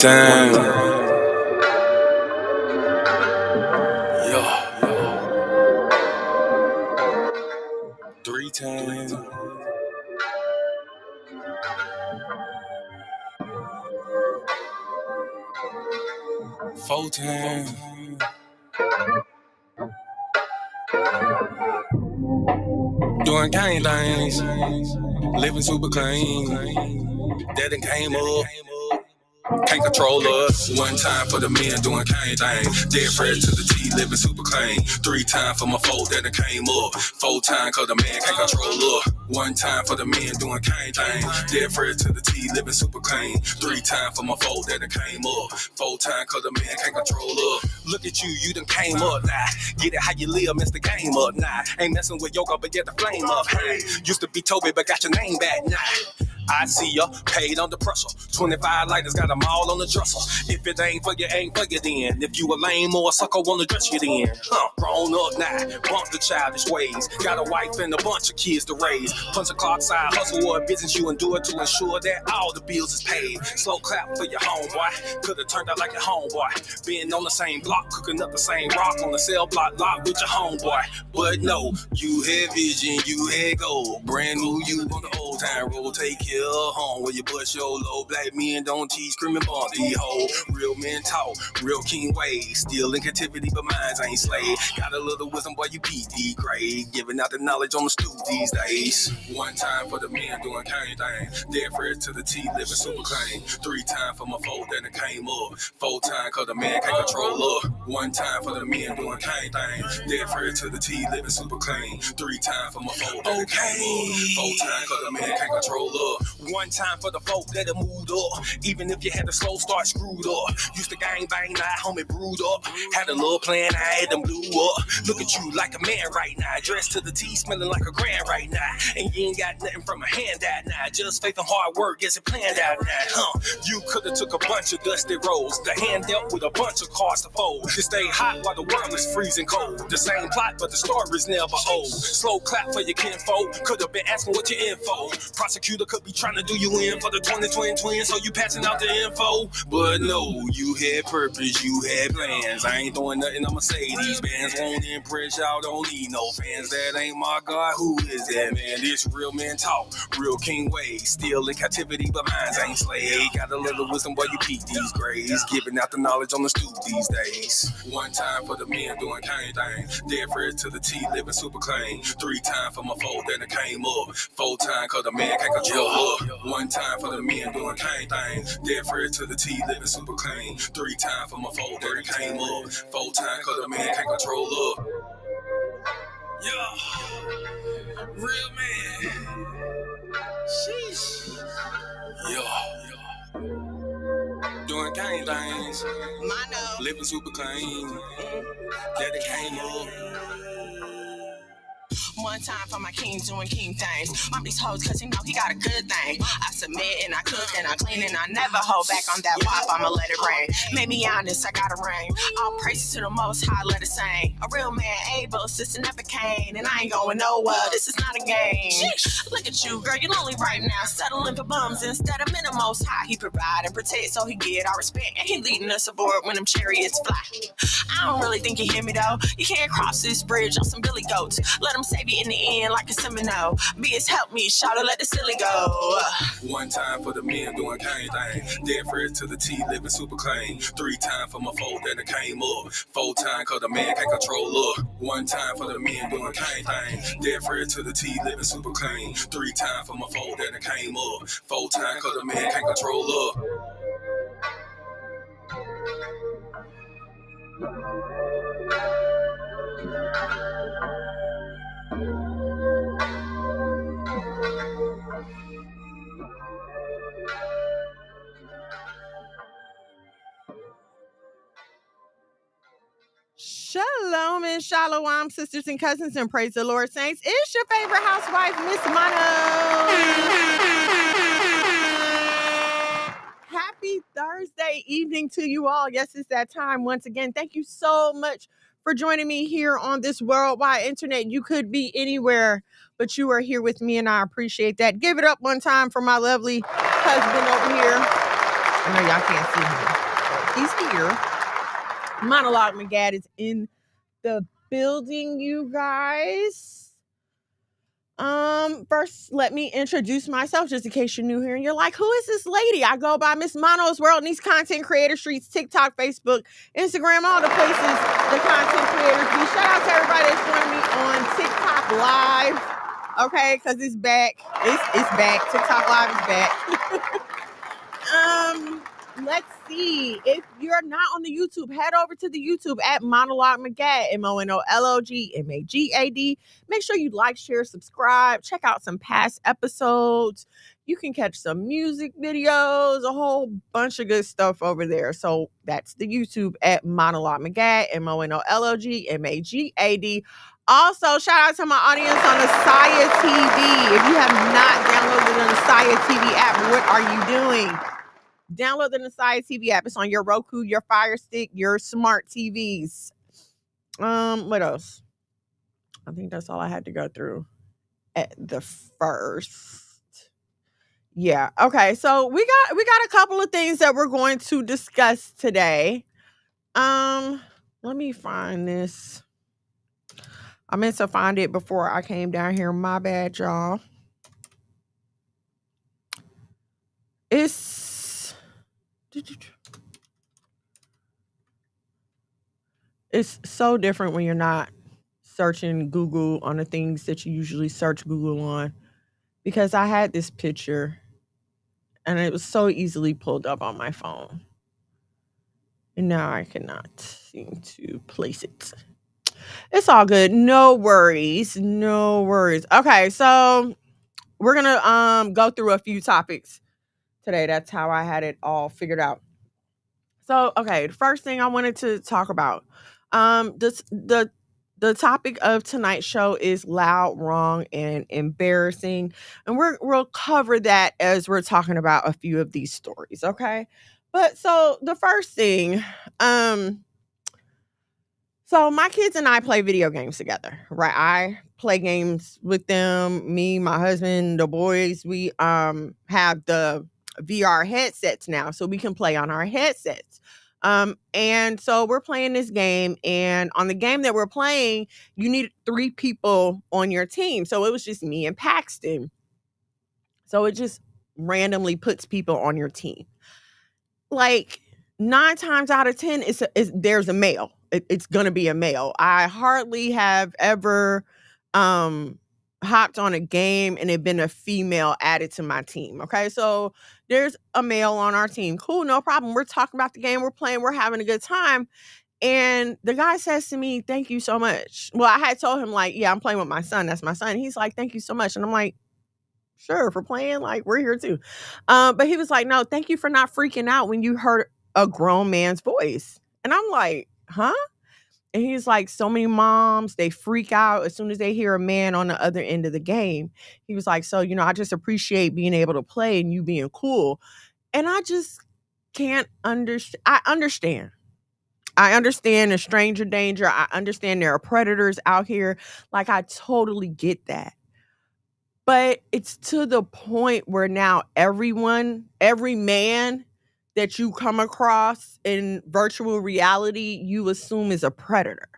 Damn. Yeah. 3 times. 4 times. Doing gang things. Living super clean. That done came up. Can't control us. 1 time for the men doing cane things. Dead fresh to the T, living super clean. 3 times for my foe that done came up. 4 times cause the man can't control us. 1 time for the men doing cane things. Dead fresh to the T, living super clean. 3 times for my foe that done came up. 4 times cause the man can't control us. Look at you done came up now. Get it how you live, mess the game up now. Ain't messing with yoga, but get the flame up. Hey, used to be Toby, but got your name back now. I see ya, paid under pressure. 25 lighters got them all on the dresser. If it ain't for you, ain't for you then. If you a lame or a sucker, wanna dress you then. Grown up now, bump the childish ways. Got a wife and a bunch of kids to raise. Punch a clock side, hustle or a business you endure to ensure that all the bills is paid. Slow clap for your homeboy. Could've turned out like your homeboy. Been on the same block, cooking up the same rock on the cell block lot with your homeboy. But no, you had vision, you had gold. Brand new you on the old time road. Take care of home where you bust your low. Black men don't teach screaming bond the hoe. Real men talk, real king ways. Still in captivity, but minds ain't slave. Got a little wisdom, boy, you PD grade. Giving out the knowledge on the stoop these days. 1 time for the men doing cane thing. Dead fresh to the T, living super clean. 3 times for my foe that done came up. 4 times cause the man can't control up. 1 time for the men doing cane thing. Dead fresh to the T, living super clean. 3 times for my foe that done came up. 4 times cause the man can't control up. 1 time for the folk that have moved up. Even if you had a slow start screwed up. Used to gang bang, now homie brewed up. Had a little plan, I had them blew up. Look at you like a man right now. Dressed to the T, smelling like a grand right now. And you ain't got nothing from a handout now. Just faith and hard work gets it planned out now. You could've took a bunch of dusty roads. The hand dealt with a bunch of cards to fold. To stay hot while the world is freezing cold. The same plot, but the story's never old. Slow clap for your kinfolk. Could've been asking what your info. Prosecutor could be trying to do you in for the 2020 twins, so you passing out the info. But no, you had purpose, you had plans. I ain't doing nothing, I'ma say these bands won't impress y'all, don't need no fans. That ain't my God, who is that man? This real men talk, real king ways. Still in captivity, but minds ain't slave. Got a little wisdom while you peep these grades. Giving out the knowledge on the stoop these days. 1 time for the men doing cane thing. Dead fresh to the T, living super clean. 3 times for my foe that came up. 4 times cause the man can't control up. 1 time for the men doing cane thing. Dead fresh to the T, living super clean. 3 times for my foe that came up. 4 times cause the man can't control up. Yeah, real man. Sheesh. Yeah. Doing gang things. Living super clean. That came up. 1 time for my king doing king things. Mom these hoes cause he know he got a good thing. I submit and I cook and I clean and I never hold back on that pop, I'ma let it rain. Made me honest, I got a ring. All praises to the most high, let it sing. A real man able, sister never came. And I ain't going nowhere, this is not a game. Look at you, girl, you lonely right now. Settling for bums instead of men the most high. He provide and protect so he get our respect. And he leading us aboard when them chariots fly. I don't really think you hear me though. You can't cross this bridge on some billy goats. Let them save you in the end like a Seminole. Beers help me, shout it, let the silly go. 1 time for the men doing cane thing. Dead fresh to the T, living super clean. 3 times for my foe that came up. 4 times cause the man can't control up. 1 time for the men doing cane thing. Dead fresh to the T, living super clean. 3 times for my foe that came up. 4 times cause the man can't control up. Shalom and shalom, sisters and cousins, and praise the Lord, saints. It's your favorite housewife, Miss Mono. Happy Thursday evening to you all. Yes, it's that time once again. Thank you so much for joining me here on this worldwide internet. You could be anywhere, but you are here with me, and I appreciate that. Give it up 1 time for my lovely husband over here. I know y'all can't see him, but he's here. Monologue McGad is in the building, you guys. First, let me introduce myself just in case you're new here and you're like, who is this lady? I go by Miss Mono's World in these content creator streets, TikTok, Facebook, Instagram, all the places the content creators be. Shout out to everybody that's joining me on TikTok Live. Okay, because it's back. It's back. TikTok Live is back. Let's see. If you're not on the YouTube, head over to the YouTube at Monologue McGad, MONOLOGMAGAD. Make sure you like, share, subscribe. Check out some past episodes. You can catch some music videos, a whole bunch of good stuff over there. So that's the YouTube at Monologue McGad, MONOLOGMAGAD. Also, shout out to my audience on the Saya TV. If you have not downloaded the Saya TV app, what are you doing? Download the Nasai TV app. It's on your Roku, your Fire Stick, your smart TVs. What else? I think that's all I had to go through at the first. Yeah. Okay. So we got a couple of things that we're going to discuss today. Let me find this. I meant to find it before I came down here. My bad, y'all. It's so different when you're not searching Google on the things that you usually search Google on, because I had this picture and it was so easily pulled up on my phone. And now I cannot seem to place it. It's all good. No worries. No worries. Okay, so we're going to go through a few topics today. That's how I had it all figured out. So, okay, the first thing I wanted to talk about, the topic of tonight's show is loud, wrong, and embarrassing, and we'll cover that as we're talking about a few of these stories, okay? But so the first thing, so my kids and I play video games together, right? I play games with them, me, my husband, the boys. We have the VR headsets now, so we can play on our headsets. And so we're playing this game, and on the game that we're playing, you need 3 people on your team. So it was just me and Paxton. So it just randomly puts people on your team. Like 9 times out of 10, there's a male. It's gonna be a male. I hardly have ever hopped on a game and it been a female added to my team. Okay, so there's a male on our team. Cool, no problem. We're talking about the game, we're playing, we're having a good time. And the guy says to me, "Thank you so much." Well, I had told him, like, yeah, I'm playing with my son. That's my son. He's like, "Thank you so much." And I'm like, sure, for playing, like, we're here too. But he was like, "No, thank you for not freaking out when you heard a grown man's voice." And I'm like, huh? And he's like, so many moms, they freak out as soon as they hear a man on the other end of the game. He was like, so, I just appreciate being able to play and you being cool. And I just can't understand. I understand the stranger danger. I understand there are predators out here. Like, I totally get that. But it's to the point where now every man that you come across in virtual reality, you assume is a predator.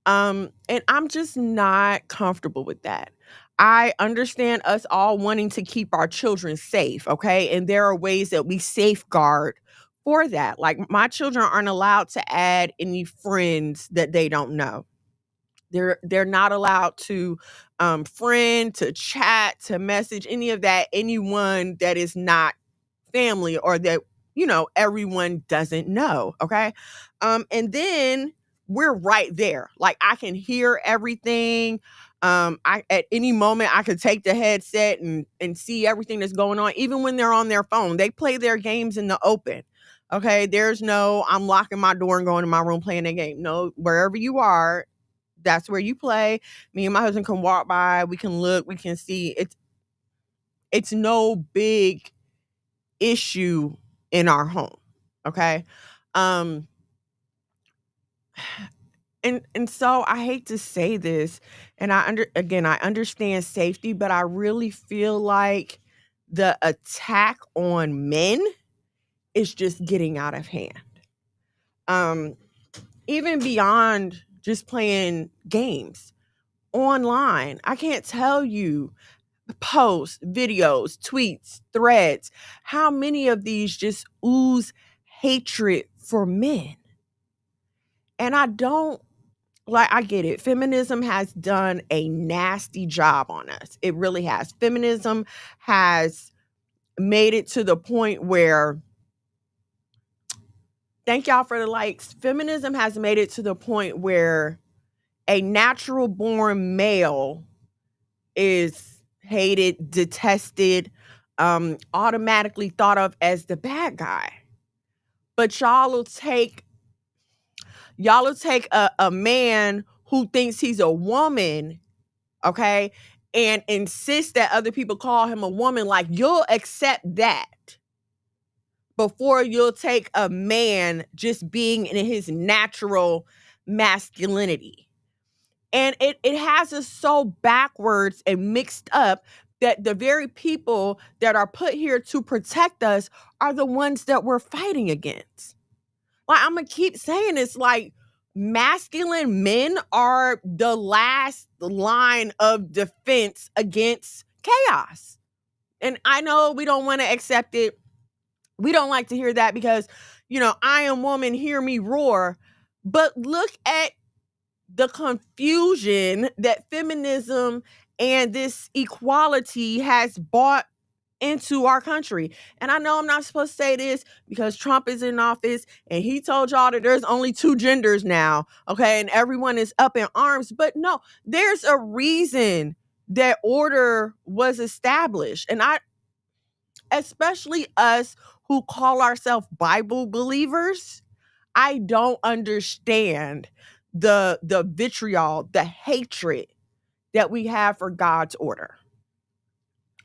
And I'm just not comfortable with that. I understand us all wanting to keep our children safe, okay? And there are ways that we safeguard for that. Like, my children aren't allowed to add any friends that they don't know. They're not allowed to friend, to chat, to message, any of that, anyone that is not family or that, everyone doesn't know. Okay. And then we're right there. Like, I can hear everything. At any moment I could take the headset and see everything that's going on, even when they're on their phone. They play their games in the open. Okay. There's no, I'm locking my door and going to my room playing a game. No, wherever you are, that's where you play. Me and my husband can walk by, we can look, we can see. It's no big issue in our home. Okay. And so I hate to say this, and I understand safety, but I really feel like the attack on men is just getting out of hand. Even beyond just playing games online, I can't tell you posts, videos, tweets, threads, how many of these just ooze hatred for men. And I get it. Feminism has done a nasty job on us. It really has. Feminism has made it to the point where, thank y'all for the likes. Feminism has made it to the point where a natural born male is hated, detested, automatically thought of as the bad guy. But y'all will take a man who thinks he's a woman, okay, and insist that other people call him a woman. Like, you'll accept that before you'll take a man just being in his natural masculinity. And it has us so backwards and mixed up that the very people that are put here to protect us are the ones that we're fighting against. Like, I'm going to keep saying this, like, masculine men are the last line of defense against chaos. And I know we don't want to accept it. We don't like to hear that because, I am woman, hear me roar. But look at the confusion that feminism and this equality has brought into our country. And I know I'm not supposed to say this because Trump is in office and he told y'all that there's only 2 genders now, okay? And everyone is up in arms. But no, there's a reason that order was established. And especially us who call ourselves Bible believers, I don't understand the vitriol, the hatred that we have for God's order.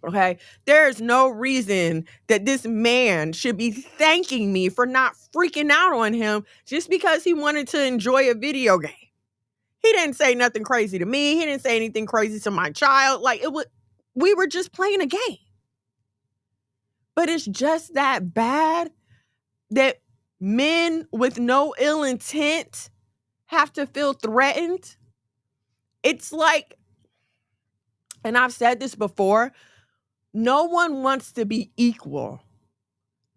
Okay? There is no reason that this man should be thanking me for not freaking out on him just because he wanted to enjoy a video game. He didn't say nothing crazy to me. He didn't say anything crazy to my child. Like, we were just playing a game. But it's just that bad that men with no ill intent have to feel threatened. It's like, and I've said this before, no one wants to be equal.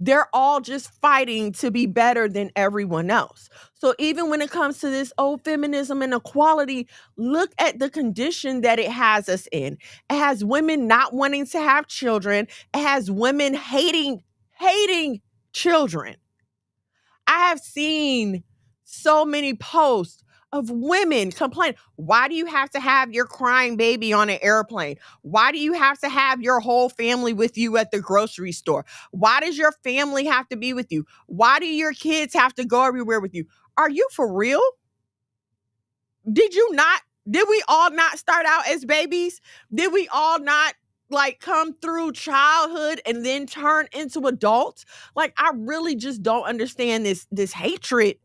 They're all just fighting to be better than everyone else. So even when it comes to this old feminism and equality, look at the condition that it has us in. It has women not wanting to have children. It has women hating children. I have seen so many posts of women complain, why do you have to have your crying baby on an airplane? Why do you have to have your whole family with you at the grocery store? Why does your family have to be with you? Why do your kids have to go everywhere with you? Are you for real? Did we all not start out as babies? Did we all not come through childhood and then turn into adults? Like, I really just don't understand this hatred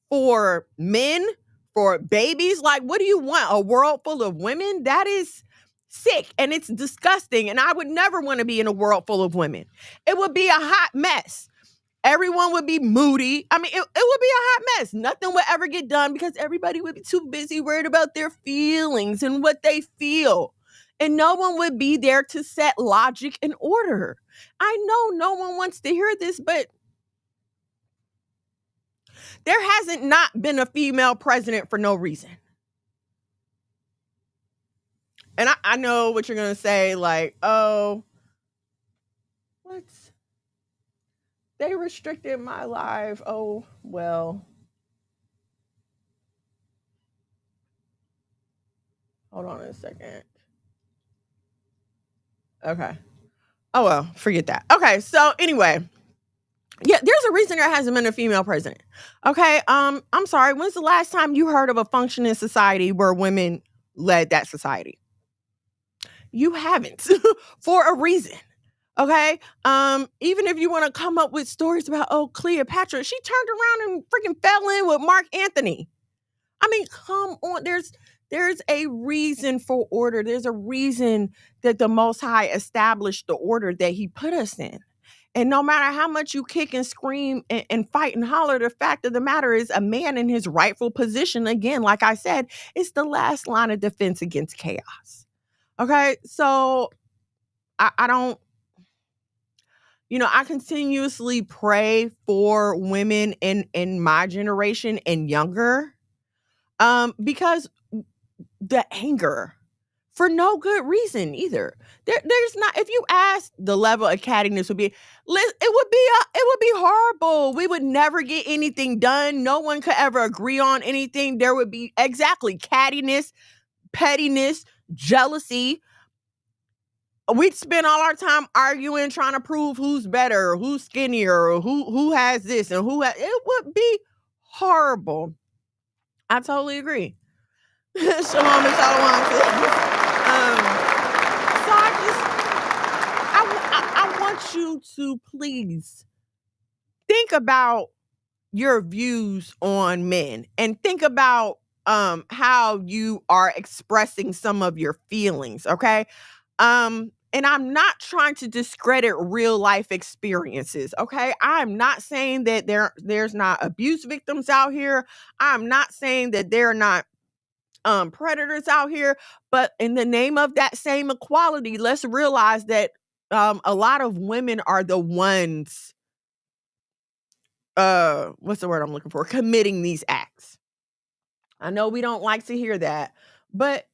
for men, for babies. Like, what do you want? A world full of women? That is sick and it's disgusting. And I would never want to be in a world full of women. It would be a hot mess. Everyone would be moody. I mean, it would be a hot mess. Nothing would ever get done because everybody would be too busy worried about their feelings and what they feel. And no one would be there to set logic and order. I know no one wants to hear this, but there hasn't not been a female president for no reason. And I know what you're going to say, like, oh, what? They restricted my life. Oh, well. Hold on a second. Okay. Oh, well, forget that. Okay, so anyway. Yeah, there's a reason there hasn't been a female president. Okay, I'm sorry. When's the last time you heard of a functioning society where women led that society? You haven't, for a reason. Okay, even if you want to come up with stories about Cleopatra, she turned around and freaking fell in with Mark Antony. I mean, come on. There's a reason for order. There's a reason that the Most High established the order that He put us in. And no matter how much you kick and scream and fight and holler, the fact of the matter is a man in his rightful position, again, like I said, is the last line of defense against chaos. Okay, so I don't, I continuously pray for women in my generation and younger, because the anger, for no good reason either. There's not. If you ask, the level of cattiness would be, it would be horrible. We would never get anything done. No one could ever agree on anything. There would be exactly cattiness, pettiness, jealousy. We'd spend all our time arguing, trying to prove who's better, who's skinnier, or who has this and it would be horrible. I totally agree. Shalom and shalom. So I want you to please think about your views on men and think about how you are expressing some of your feelings, okay? And I'm not trying to discredit real life experiences, okay? I'm not saying that there's not abuse victims out here. I'm not saying that there are not predators out here, but in the name of that same equality, let's realize that a lot of women are the ones, what's the word I'm looking for, committing these acts. I know we don't like to hear that, but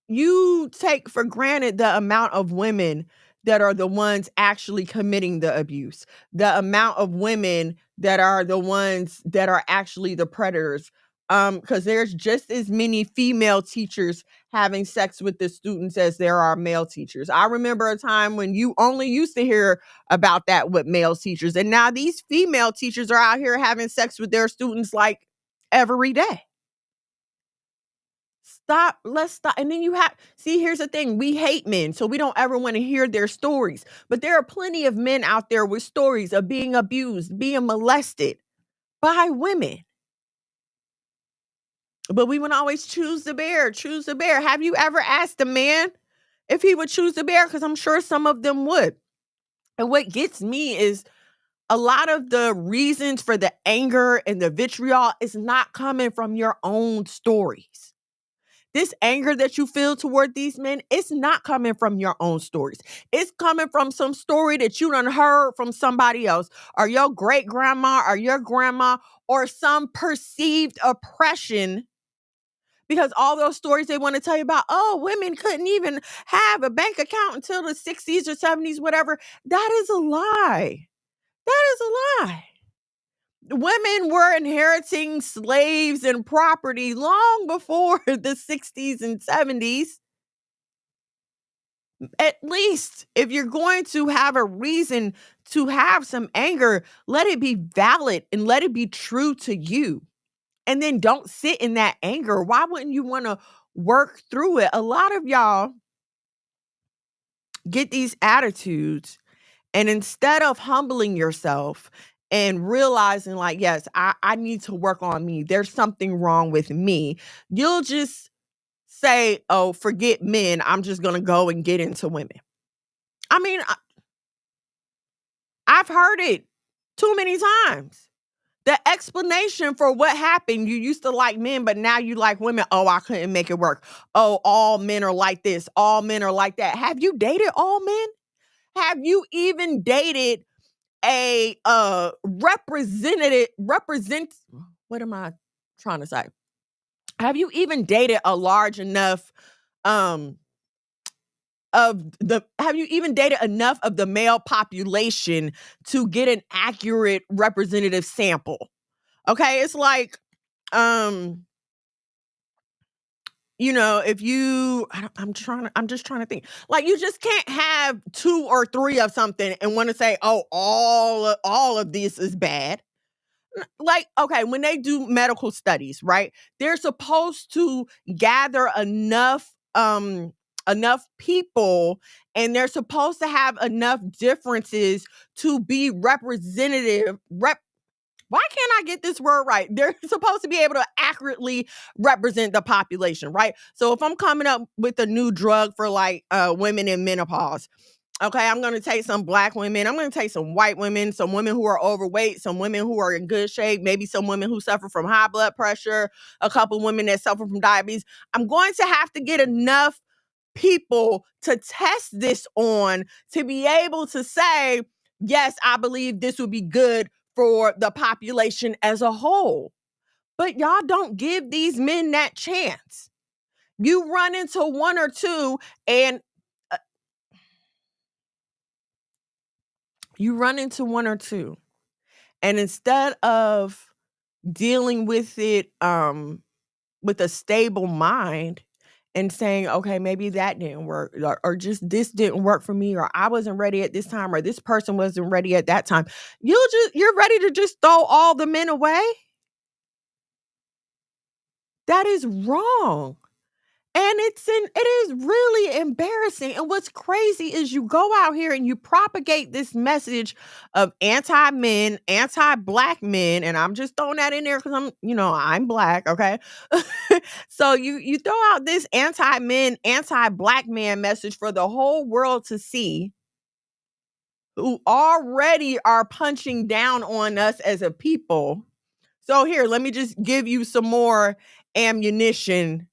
you take for granted the amount of women that are the ones actually committing the abuse, the amount of women that are the ones that are actually the predators. Because there's just as many female teachers having sex with the students as there are male teachers. I remember a time when you only used to hear about that with male teachers, and now these female teachers are out here having sex with their students like every day. Let's stop. And then here's the thing. We hate men, so we don't ever want to hear their stories. But there are plenty of men out there with stories of being abused, being molested by women. But we want to always choose the bear. Have you ever asked a man if he would choose the bear? Because I'm sure some of them would. And what gets me is a lot of the reasons for the anger and the vitriol is not coming from your own stories. This anger that you feel toward these men, it's not coming from your own stories. It's coming from some story that you done heard from somebody else, or your great grandma, or your grandma, or some perceived oppression. Because all those stories they want to tell you about, women couldn't even have a bank account until the 60s or 70s, whatever. That is a lie. Women were inheriting slaves and property long before the 60s and 70s. At least if you're going to have a reason to have some anger, let it be valid and let it be true to you. And then don't sit in that anger. Why wouldn't you want to work through it? A lot of y'all get these attitudes, and instead of humbling yourself and realizing like, yes, I need to work on me, there's something wrong with me, you'll just say, oh, forget men, I'm just going to go and get into women. I mean, I've heard it too many times. The explanation for what happened, you used to like men, but now you like women. Oh, I couldn't make it work. Oh, all men are like this. All men are like that. Have you dated all men? Have you even dated a what am I trying to say? Have you even dated a large enough have you even dated enough of the male population to get an accurate representative sample? Okay, it's like, if you, I'm just trying to think. Like, you just can't have 2 or 3 of something and want to say, oh, all of this is bad. Like, okay, when they do medical studies, right? They're supposed to gather enough people, and they're supposed to have enough differences to be representative. Why can't I get this word right? They're supposed to be able to accurately represent the population, right? So if I'm coming up with a new drug for like women in menopause, Okay, I'm going to take some black women. I'm going to take some white women, some women who are overweight, some women who are in good shape, maybe some women who suffer from high blood pressure, a couple women that suffer from diabetes. I'm going to have to get enough people to test this on to be able to say, yes, I believe this would be good for the population as a whole. But y'all don't give these men that chance. You run into one or two and and instead of dealing with it with a stable mind and saying, okay, maybe that didn't work, or just this didn't work for me, or I wasn't ready at this time, or this person wasn't ready at that time, you're ready to just throw all the men away. That is wrong. And it is really embarrassing. And what's crazy is you go out here and you propagate this message of anti-men, anti-black men, and I'm just throwing that in there because I'm black, okay? So you throw out this anti-men, anti-black man message for the whole world to see, who already are punching down on us as a people. So here, let me just give you some more ammunition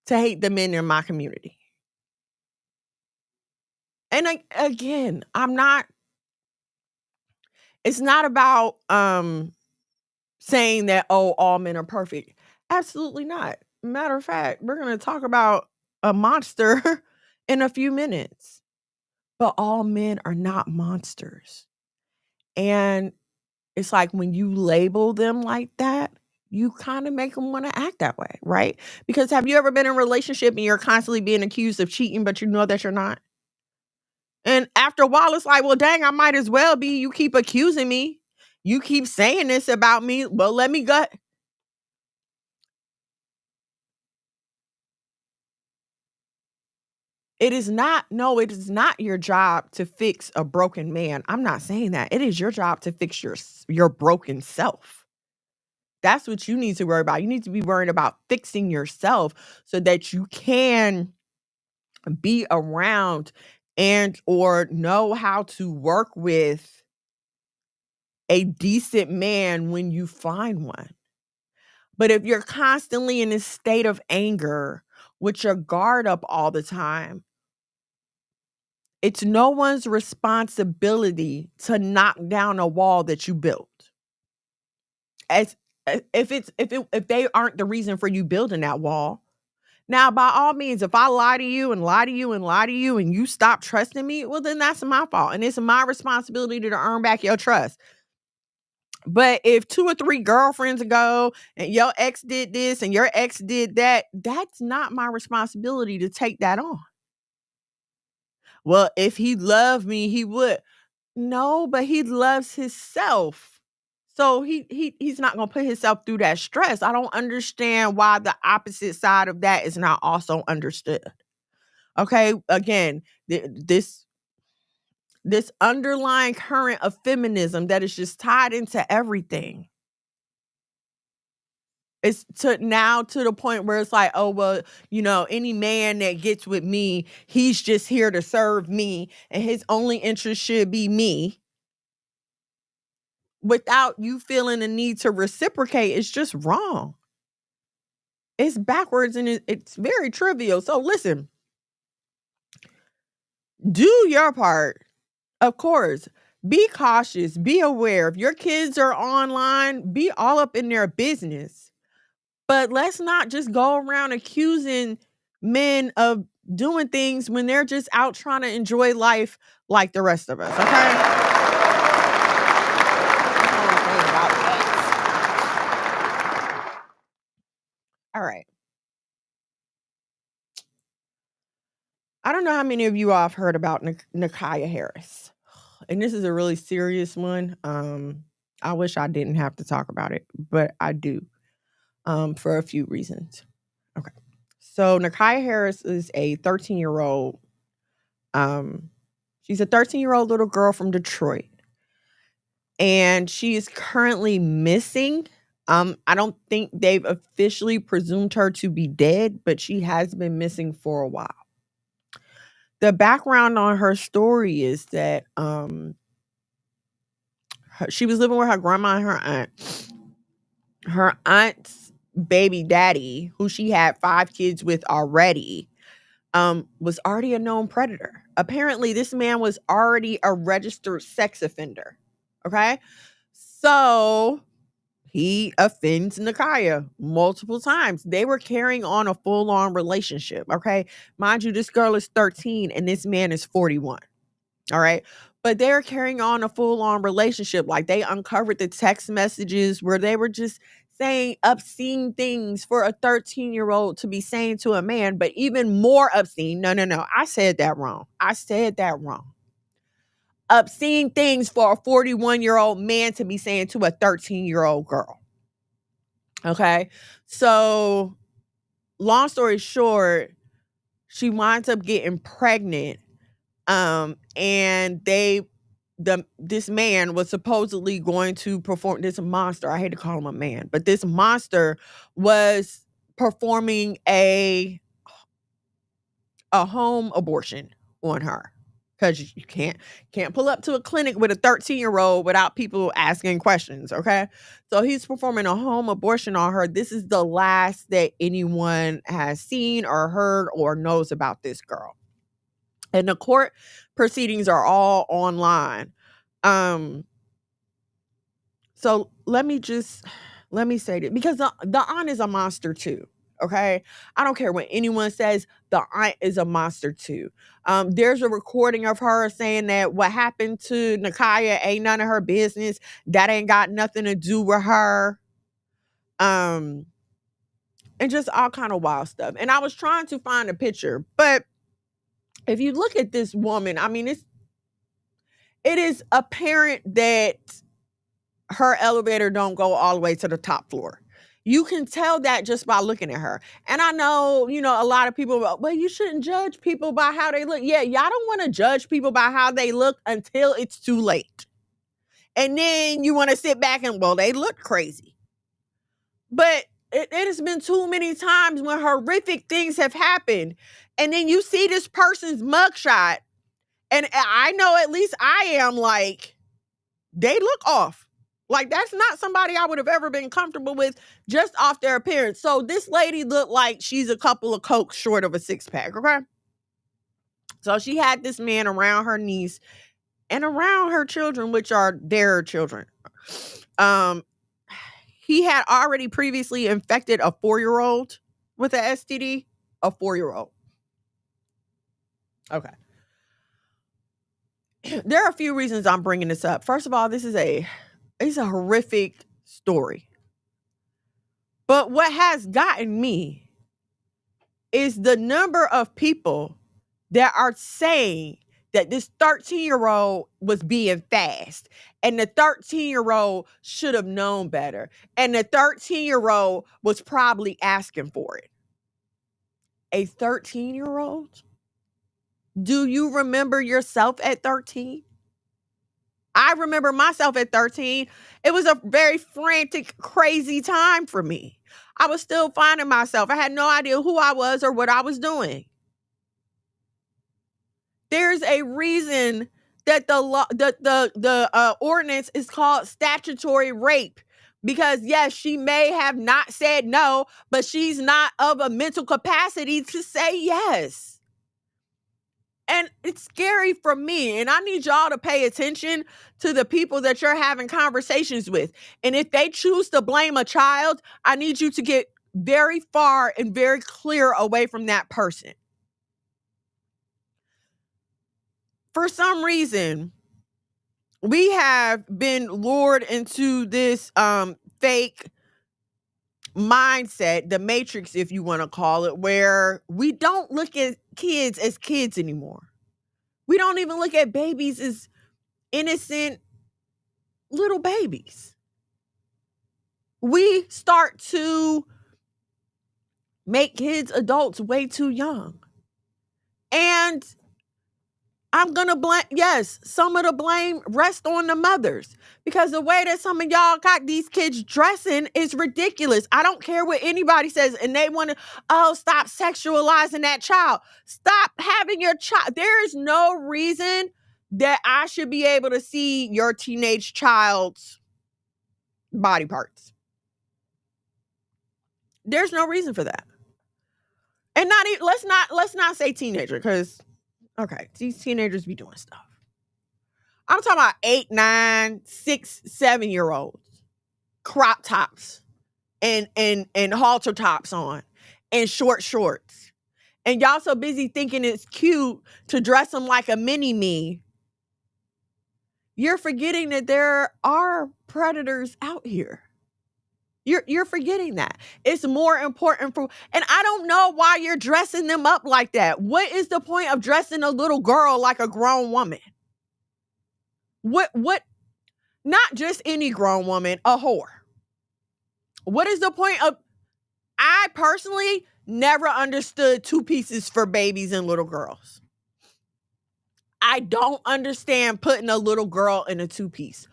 to hate the men in my community. And again, it's not about saying that, oh, all men are perfect. Absolutely not. Matter of fact, we're going to talk about a monster in a few minutes. But all men are not monsters. And it's like when you label them like that, you kind of make them want to act that way, right? Because have you ever been in a relationship and you're constantly being accused of cheating, but you know that you're not? And after a while, it's like, well, dang, I might as well be. You keep accusing me. You keep saying this about me. Well, let me go. It is not your job to fix a broken man. I'm not saying that. It is your job to fix your broken self. That's what you need to worry about. You need to be worried about fixing yourself so that you can be around and or know how to work with a decent man when you find one. But if you're constantly in a state of anger with your guard up all the time, it's no one's responsibility to knock down a wall that you built. As if they aren't the reason for you building that wall. Now, by all means, if I lie to you and lie to you and lie to you and you stop trusting me, well, then that's my fault. And it's my responsibility to earn back your trust. But if 2 or 3 girlfriends ago and your ex did this and your ex did that, that's not my responsibility to take that on. Well, if he loved me, he would. No, but he loves himself. So he's not going to put himself through that stress. I don't understand why the opposite side of that is not also understood. Okay, again, this underlying current of feminism that is just tied into everything. It's to the point where it's like, oh, well, any man that gets with me, he's just here to serve me and his only interest should be me. Without you feeling the need to reciprocate, it's just wrong. It's backwards and it's very trivial. So listen, do your part. Of course, be cautious, be aware. If your kids are online, be all up in their business. But let's not just go around accusing men of doing things when they're just out trying to enjoy life like the rest of us, okay? That's all I'm saying about that. All right. I don't know how many of you all have heard about Nakia Harris. And this is a really serious one. I wish I didn't have to talk about it, but I do. For a few reasons. Okay. So Nakia Harris is a 13-year-old. She's a 13-year-old little girl from Detroit. And she is currently missing. I don't think they've officially presumed her to be dead, but she has been missing for a while. The background on her story is that she was living with her grandma and her aunt. Her aunt's baby daddy, who she had 5 kids with already, was already a known predator. Apparently, this man was already a registered sex offender. Okay? So he offends Nakaya multiple times. They were carrying on a full-on relationship. Okay. Mind you, this girl is 13 and this man is 41. All right. But they're carrying on a full-on relationship. Like, they uncovered the text messages where they were just saying obscene things for a 13-year-old to be saying to a man, but even more obscene. No. I said that wrong. Obscene things for a 41-year-old man to be saying to a 13-year-old girl. Okay. So, long story short, she winds up getting pregnant. And this man was supposedly going to perform this monster. I hate to call him a man, but this monster was performing a home abortion on her. Because you can't pull up to a clinic with a 13-year-old without people asking questions, okay? So he's performing a home abortion on her. This is the last that anyone has seen or heard or knows about this girl. And the court proceedings are all online. So let me say that, because the aunt is a monster too. Okay. I don't care what anyone says. The aunt is a monster too. There's a recording of her saying that what happened to Nakaya ain't none of her business. That ain't got nothing to do with her. And just all kind of wild stuff. And I was trying to find a picture, but if you look at this woman, I mean, it is apparent that her elevator don't go all the way to the top floor. You can tell that just by looking at her. And I know, a lot of people, well, you shouldn't judge people by how they look. Yeah, y'all don't want to judge people by how they look until it's too late. And then you want to sit back and, well, they look crazy. But it has been too many times when horrific things have happened. And then you see this person's mugshot. And I know, at least I am, like, they look off. Like, that's not somebody I would have ever been comfortable with just off their appearance. So this lady looked like she's a couple of Cokes short of a 6-pack, okay? So she had this man around her niece and around her children, which are their children. He had already previously infected a 4-year-old with an STD. A 4-year-old. Okay. There are a few reasons I'm bringing this up. First of all, it's a horrific story. But what has gotten me is the number of people that are saying that this 13-year-old was being fast, and the 13-year-old should have known better, and the 13-year-old was probably asking for it. A 13-year-old? Do you remember yourself at 13? I remember myself at 13. It was a very frantic, crazy time for me. I was still finding myself. I had no idea who I was or what I was doing. There's a reason that the ordinance is called statutory rape. Because yes, she may have not said no, but she's not of a mental capacity to say yes. And it's scary for me. And I need y'all to pay attention to the people that you're having conversations with. And if they choose to blame a child, I need you to get very far and very clear away from that person. For some reason, we have been lured into this fake mindset, the matrix, if you want to call it, where we don't look at kids as kids anymore. We don't even look at babies as innocent little babies. We start to make kids adults way too young. And I'm going to blame, yes, some of the blame rests on the mothers, because the way that some of y'all got these kids dressing is ridiculous. I don't care what anybody says, and they want to, oh, stop sexualizing that child. Stop having your child. There is no reason that I should be able to see your teenage child's body parts. There's no reason for that. And not even, let's not say teenager, because okay, these teenagers be doing stuff. I'm talking about 8, 9, 6, 7-year-olds, crop tops and halter tops on and short shorts. And y'all so busy thinking it's cute to dress them like a mini-me. You're forgetting that there are predators out here. You're forgetting that. It's more important for, and I don't know why you're dressing them up like that. What is the point of dressing a little girl like a grown woman? What, not just any grown woman, a whore. What is the point of, I personally never understood two pieces for babies and little girls. I don't understand putting a little girl in a two-piece.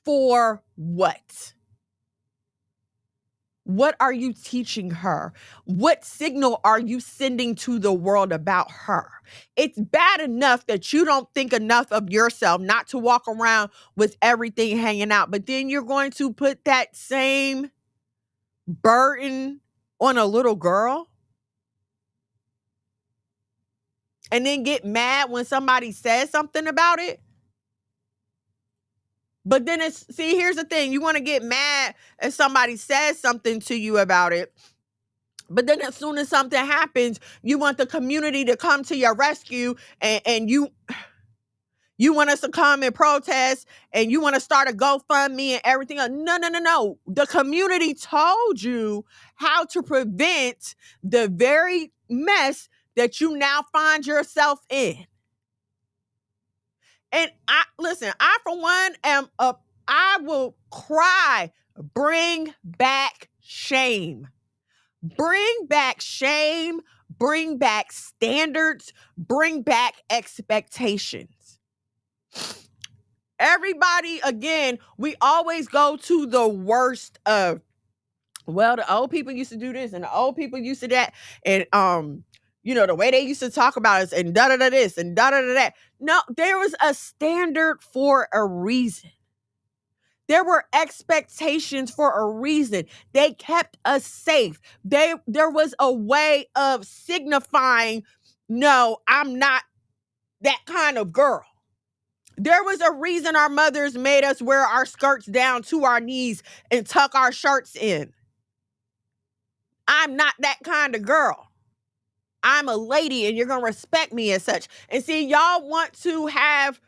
For what? What are you teaching her? What signal are you sending to the world about her? It's bad enough that you don't think enough of yourself not to walk around with everything hanging out, but then you're going to put that same burden on a little girl and then get mad when somebody says something about it. But then here's the thing. You want to get mad if somebody says something to you about it. But then as soon as something happens, you want the community to come to your rescue, and you want us to come and protest, and you want to start a GoFundMe and everything else. No. The community told you how to prevent the very mess that you now find yourself in. And I for one I will cry. Bring back shame. Bring back shame. Bring back standards. Bring back expectations. Everybody, again, we always go to the worst of, well, the old people used to do this and the old people used to that. And, the way they used to talk about us and da-da-da this and da-da-da that. No, there was a standard for a reason. There were expectations for a reason. They kept us safe. There was a way of signifying, no, I'm not that kind of girl. There was a reason our mothers made us wear our skirts down to our knees and tuck our shirts in. I'm not that kind of girl. I'm a lady and you're going to respect me as such. And see, y'all want to have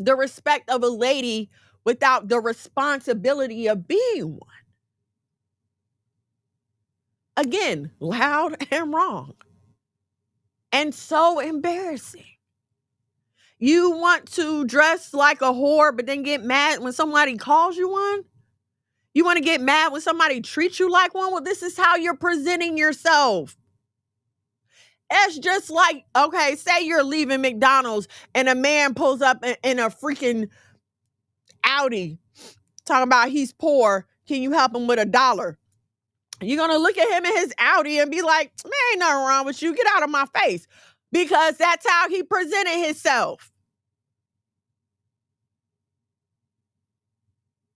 the respect of a lady without the responsibility of being one. Again, loud and wrong. And so embarrassing. You want to dress like a whore, but then get mad when somebody calls you one? You want to get mad when somebody treats you like one? Well, this is how you're presenting yourself. It's just like, okay, say you're leaving McDonald's and a man pulls up in a freaking Audi talking about he's poor. Can you help him with $1? You're going to look at him in his Audi and be like, man, ain't nothing wrong with you. Get out of my face. Because that's how he presented himself.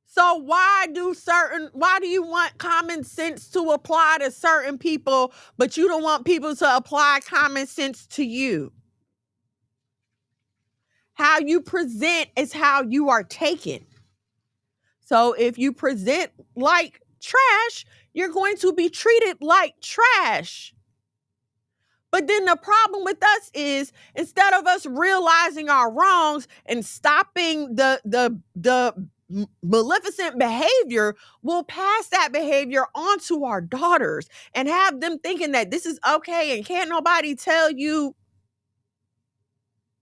So why do you want common sense to apply to certain people, but you don't want people to apply common sense to you? How you present is how you are taken. So if you present like trash, you're going to be treated like trash. But then the problem with us is, instead of us realizing our wrongs and stopping the maleficent behavior, we'll pass that behavior on to our daughters and have them thinking that this is okay and can't nobody tell you.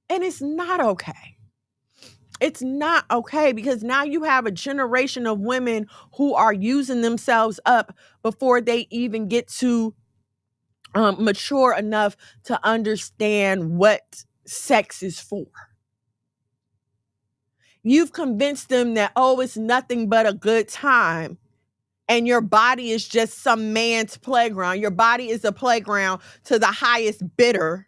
And it's not okay. It's not okay, because now you have a generation of women who are using themselves up before they even get to mature enough to understand what sex is for. You've convinced them that, oh, it's nothing but a good time. And your body is just some man's playground. Your body is a playground to the highest bidder.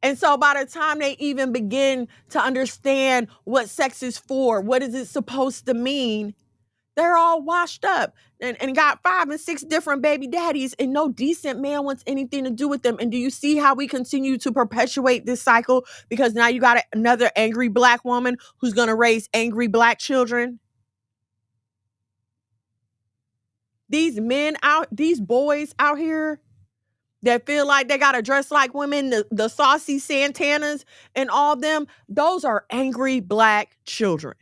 And so by the time they even begin to understand what sex is for, what is it supposed to mean, they're all washed up and got 5 and 6 different baby daddies, and no decent man wants anything to do with them. And do you see how we continue to perpetuate this cycle? Because now you got another angry black woman who's going to raise angry black children. These boys out here that feel like they got to dress like women, the saucy Santanas and all them, those are angry black children.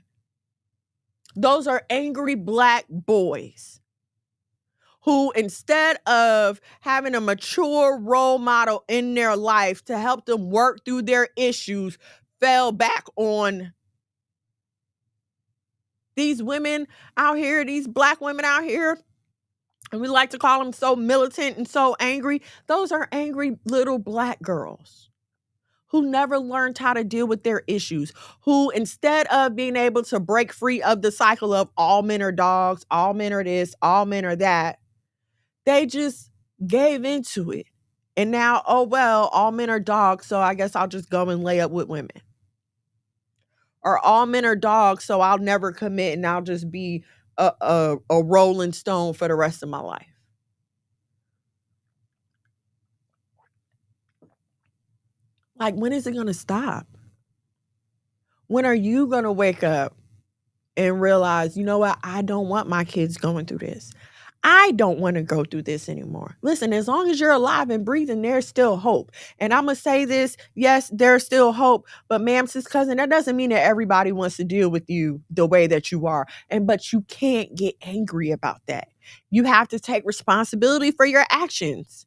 Those are angry black boys who, instead of having a mature role model in their life to help them work through their issues, fell back on these women out here, these black women out here. And we like to call them so militant and so angry. Those are angry little black girls who never learned how to deal with their issues, who, instead of being able to break free of the cycle of all men are dogs, all men are this, all men are that, they just gave into it. And now, oh, well, all men are dogs, so I guess I'll just go and lay up with women. Or all men are dogs, so I'll never commit and I'll just be a rolling stone for the rest of my life. Like, when is it going to stop? When are you going to wake up and realize, you know what? I don't want my kids going through this. I don't want to go through this anymore. Listen, as long as you're alive and breathing, there's still hope. And I'm going to say this, yes, there's still hope. But ma'am, sis, cousin, that doesn't mean that everybody wants to deal with you the way that you are. But you can't get angry about that. You have to take responsibility for your actions.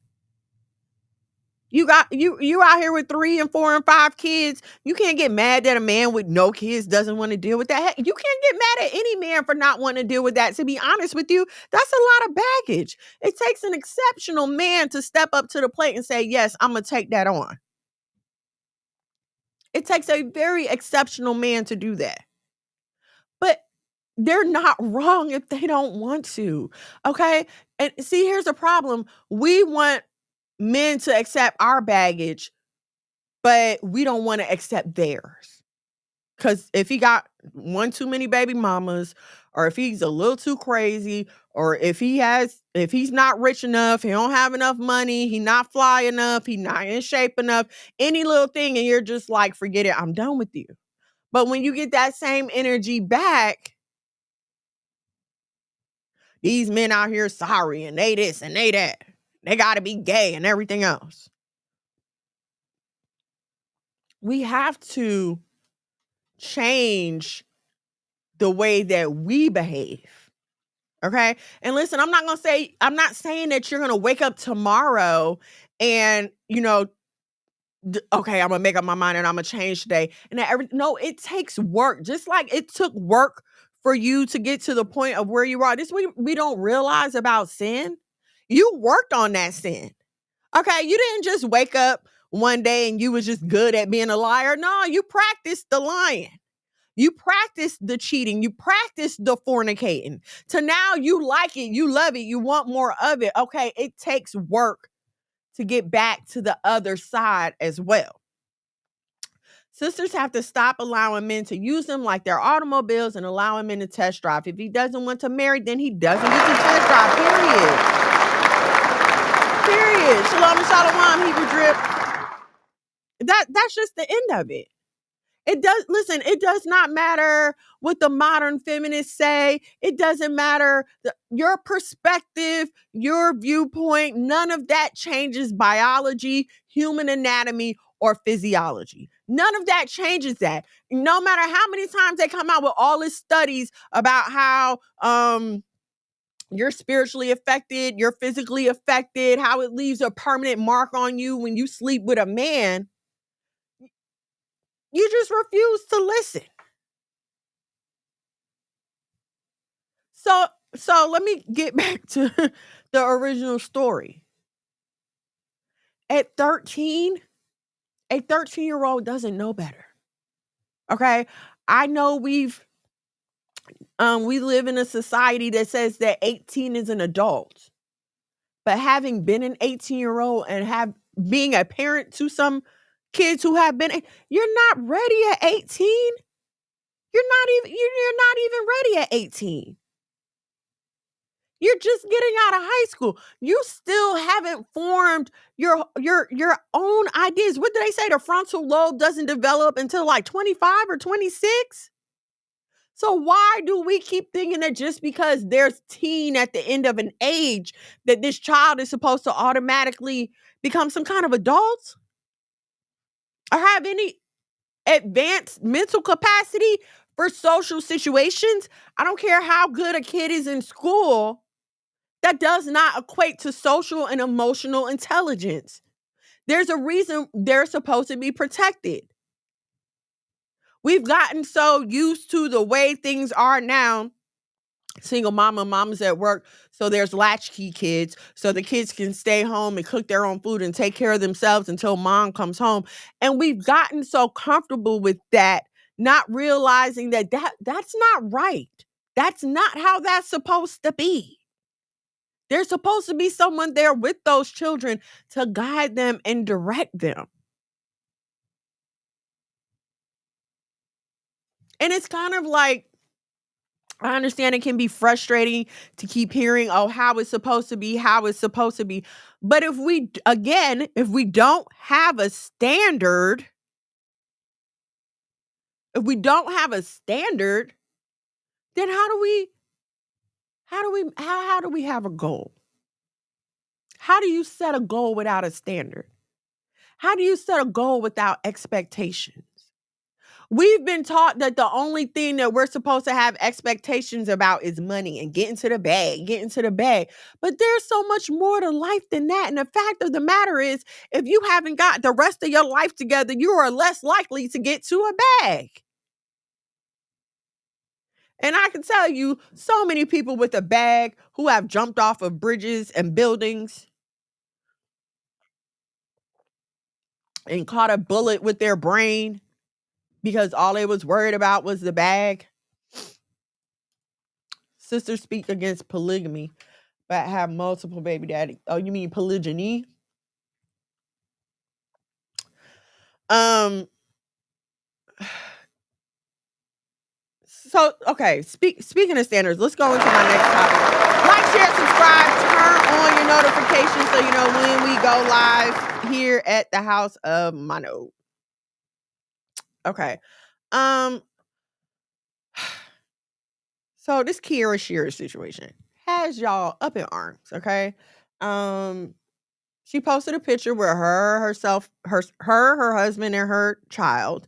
You out here with 3 and 4 and 5 kids. You can't get mad that a man with no kids doesn't want to deal with that. Heck, you can't get mad at any man for not wanting to deal with that. To be honest with you, that's a lot of baggage. It takes an exceptional man to step up to the plate and say, yes, I'm going to take that on. It takes a very exceptional man to do that. But they're not wrong if they don't want to. Okay? And see, here's the problem. We want men to accept our baggage, but we don't want to accept theirs. Because if he got one too many baby mamas, or if he's a little too crazy, or if he's not rich enough, he don't have enough money, he not fly enough, he not in shape enough, any little thing, and you're just like, forget it, I'm done with you. But when you get that same energy back, these men out here sorry, and they this and they that. They got to be gay and everything else. We have to change the way that we behave. Okay? And listen, I'm not saying that you're going to wake up tomorrow and, okay, I'm going to make up my mind and I'm going to change today. And no, it takes work. Just like it took work for you to get to the point of where you are. This we don't realize about sin. You worked on that sin. Okay, you didn't just wake up one day and you was just good at being a liar. No, you practiced the lying. You practiced the cheating. You practiced the fornicating. To now you like it, you love it, you want more of it. Okay, it takes work to get back to the other side as well. Sisters have to stop allowing men to use them like their automobiles and allowing men to test drive. If he doesn't want to marry, then he doesn't get to test drive, period. Shalom and shalom, Hebrew drip. That's just the end of it. It does not matter what the modern feminists say. It doesn't matter your perspective, your viewpoint. None of that changes biology, human anatomy, or physiology. None of that changes that. No matter how many times they come out with all these studies about how you're spiritually affected, you're physically affected, how it leaves a permanent mark on you when you sleep with a man, you just refuse to listen. So let me get back to the original story. At 13, a 13-year-old doesn't know better. Okay? I know we live in a society that says that 18 is an adult. But having been an 18-year-old and being a parent to some kids who have been, you're not ready at 18. You're not even ready at 18. You're just getting out of high school. You still haven't formed your own ideas. What do they say? The frontal lobe doesn't develop until like 25 or 26. So why do we keep thinking that just because there's teen at the end of an age that this child is supposed to automatically become some kind of adult or have any advanced mental capacity for social situations? I don't care how good a kid is in school. That does not equate to social and emotional intelligence. There's a reason they're supposed to be protected. We've gotten so used to the way things are now. Single mama's at work, so there's latchkey kids, so the kids can stay home and cook their own food and take care of themselves until mom comes home. And we've gotten so comfortable with that, not realizing that that's not right. That's not how that's supposed to be. There's supposed to be someone there with those children to guide them and direct them. And it's kind of like, I understand it can be frustrating to keep hearing, oh, how it's supposed to be, how it's supposed to be. But if we don't have a standard, then how do we have a goal? How do you set a goal without a standard? How do you set a goal without expectations? We've been taught that the only thing that we're supposed to have expectations about is money and getting to the bag. But there's so much more to life than that. And the fact of the matter is, if you haven't got the rest of your life together, you are less likely to get to a bag. And I can tell you so many people with a bag who have jumped off of bridges and buildings and caught a bullet with their brain because all they was worried about was the bag. Sisters speak against polygamy, but have multiple baby daddy. Oh, you mean polygyny? So okay, speaking of standards, let's go into my next topic. Like, share, subscribe, turn on your notifications so you know when we go live here at the House of Mono. Okay. So this Kiara Shearer situation has y'all up in arms, okay? She posted a picture with her husband, and her child.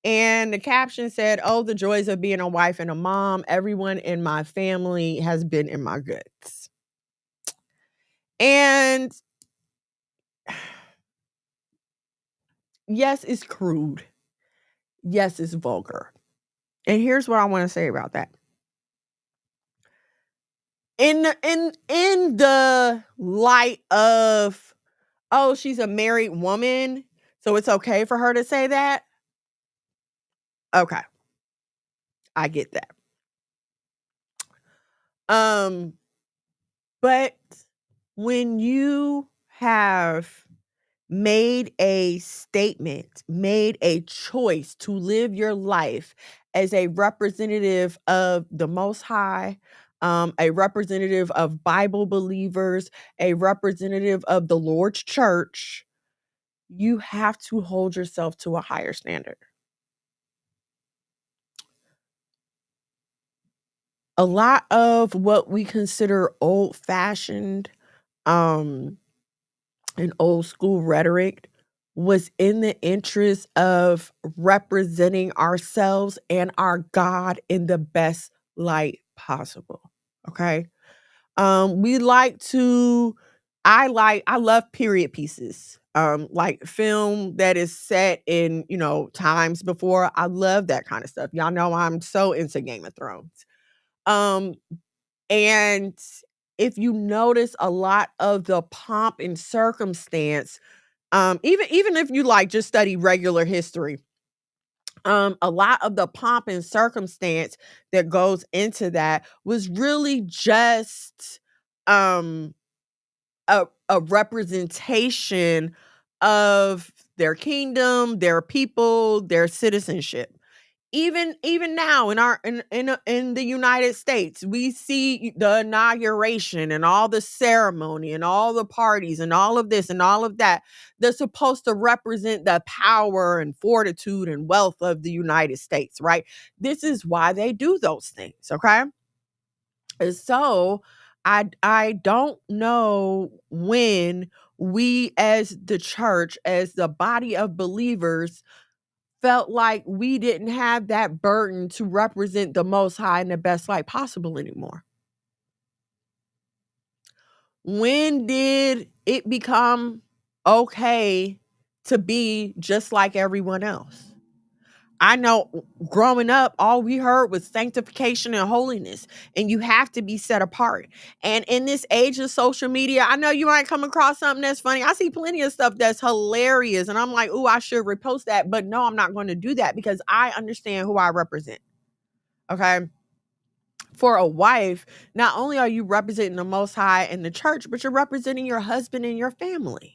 And the caption said, "Oh, the joys of being a wife and a mom. Everyone in my family has been in my goods." And yes, it's crude. Yes, it's vulgar. And here's what I want to say about that. In the light of, oh, she's a married woman, so it's okay for her to say that. Okay. I get that. But when you have made a statement, made a choice to live your life as a representative of the Most High, a representative of Bible believers, a representative of the Lord's church, you have to hold yourself to a higher standard. A lot of what we consider old-fashioned and old school rhetoric was in the interest of representing ourselves and our God in the best light possible. Okay. We like to, I love period pieces. Like film that is set in, times before. I love that kind of stuff. Y'all know I'm so into Game of Thrones. And if you notice, a lot of the pomp and circumstance Even if you like just study regular history, a lot of the pomp and circumstance that goes into that was really just um a representation of their kingdom, their people, their citizenship. Even now in our in the United States, we see the inauguration and all the ceremony and all the parties and all of this and all of that. They're supposed to represent the power and fortitude and wealth of the United States, right? This is why they do those things, okay? And so I don't know when we as the church, as the body of believers, felt like we didn't have that burden to represent the Most High in the best light possible anymore. When did it become okay to be just like everyone else? I know growing up, all we heard was sanctification and holiness, and you have to be set apart. And in this age of social media, I know you might come across something that's funny. I see plenty of stuff that's hilarious, and I'm like, oh, I should repost that. But no, I'm not going to do that because I understand who I represent. Okay. For a wife, not only are you representing the Most High and the church, but you're representing your husband and your family.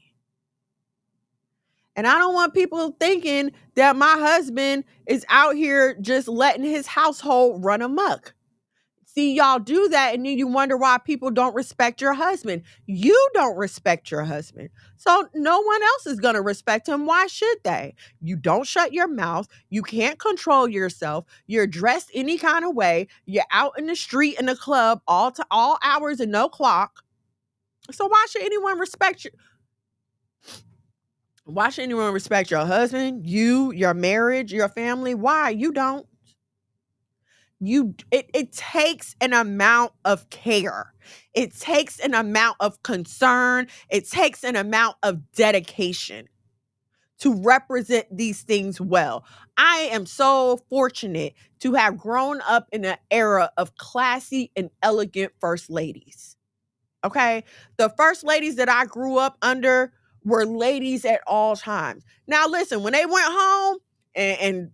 And I don't want people thinking that my husband is out here just letting his household run amok. See, y'all do that and then you wonder why people don't respect your husband. You don't respect your husband. So no one else is going to respect him. Why should they? You don't shut your mouth. You can't control yourself. You're dressed any kind of way. You're out in the street, in the club, all hours and no clock. So why should anyone respect you? Why should anyone respect your husband, you, your marriage, your family? Why? You don't. It takes an amount of care. It takes an amount of concern. It takes an amount of dedication to represent these things well. I am so fortunate to have grown up in an era of classy and elegant first ladies. Okay. The first ladies that I grew up under were ladies at all times. Now, listen, when they went home and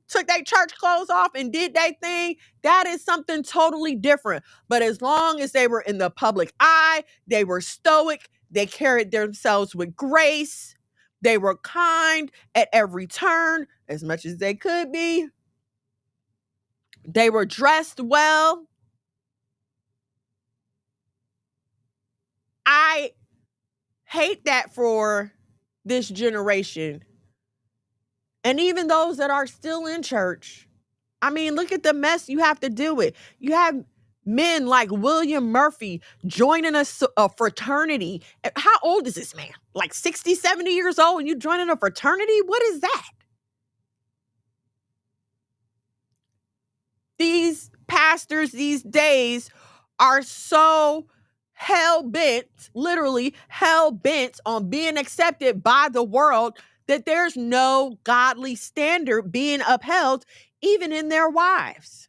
took their church clothes off and did their thing, that is something totally different. But as long as they were in the public eye, they were stoic, they carried themselves with grace, they were kind at every turn, as much as they could be. They were dressed well. I hate that for this generation. And even those that are still in church. I mean, look at the mess you have to deal with. You have men like William Murphy joining a fraternity. How old is this man? Like 60, 70 years old and you joining a fraternity? What is that? These pastors these days are so literally hell bent on being accepted by the world that there's no godly standard being upheld even in their wives.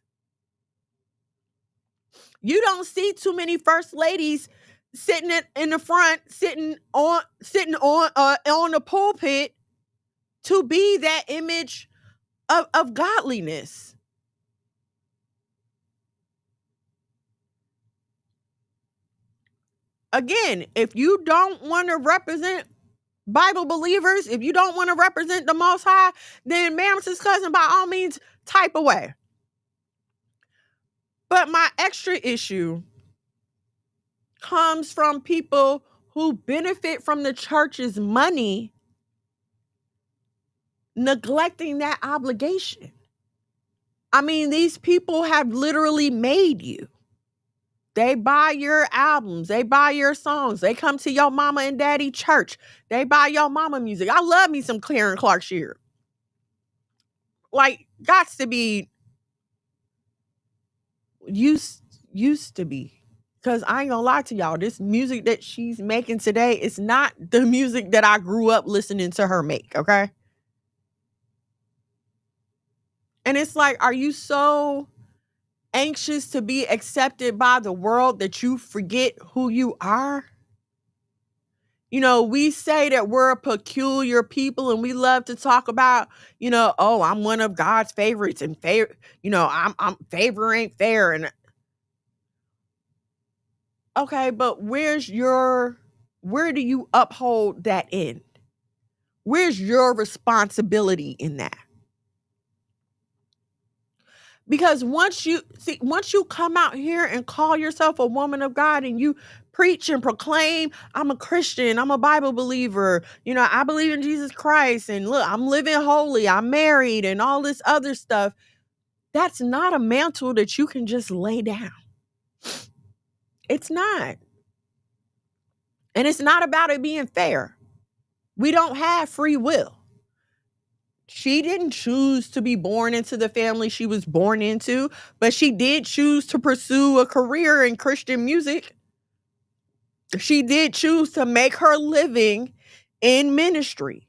You don't see too many first ladies sitting in the front, sitting on the pulpit to be that image of godliness. Again, if you don't want to represent Bible believers, if you don't want to represent the Most High, then ma'am, sis, cousin, by all means, type away. But my extra issue comes from people who benefit from the church's money neglecting that obligation. I mean, these people have literally made you. They buy your albums. They buy your songs. They come to your mama and daddy church. They buy your mama music. I love me some Karen Clark Sheard. Like, gots to be used to be. Because I ain't gonna lie to y'all, this music that she's making today is not the music that I grew up listening to her make, okay? And it's like, are you so anxious to be accepted by the world that you forget who you are? We say that we're a peculiar people and we love to talk about, oh, I'm one of God's favorites and I'm favor ain't fair. And okay, but where do you uphold that end? Where's your responsibility in that? Because once you come out here and call yourself a woman of God and you preach and proclaim, I'm a Christian, I'm a Bible believer, I believe in Jesus Christ, and look, I'm living holy, I'm married, and all this other stuff, that's not a mantle that you can just lay down. It's not. And it's not about it being fair. We don't have free will. She didn't choose to be born into the family she was born into, but she did choose to pursue a career in Christian music. She did choose to make her living in ministry.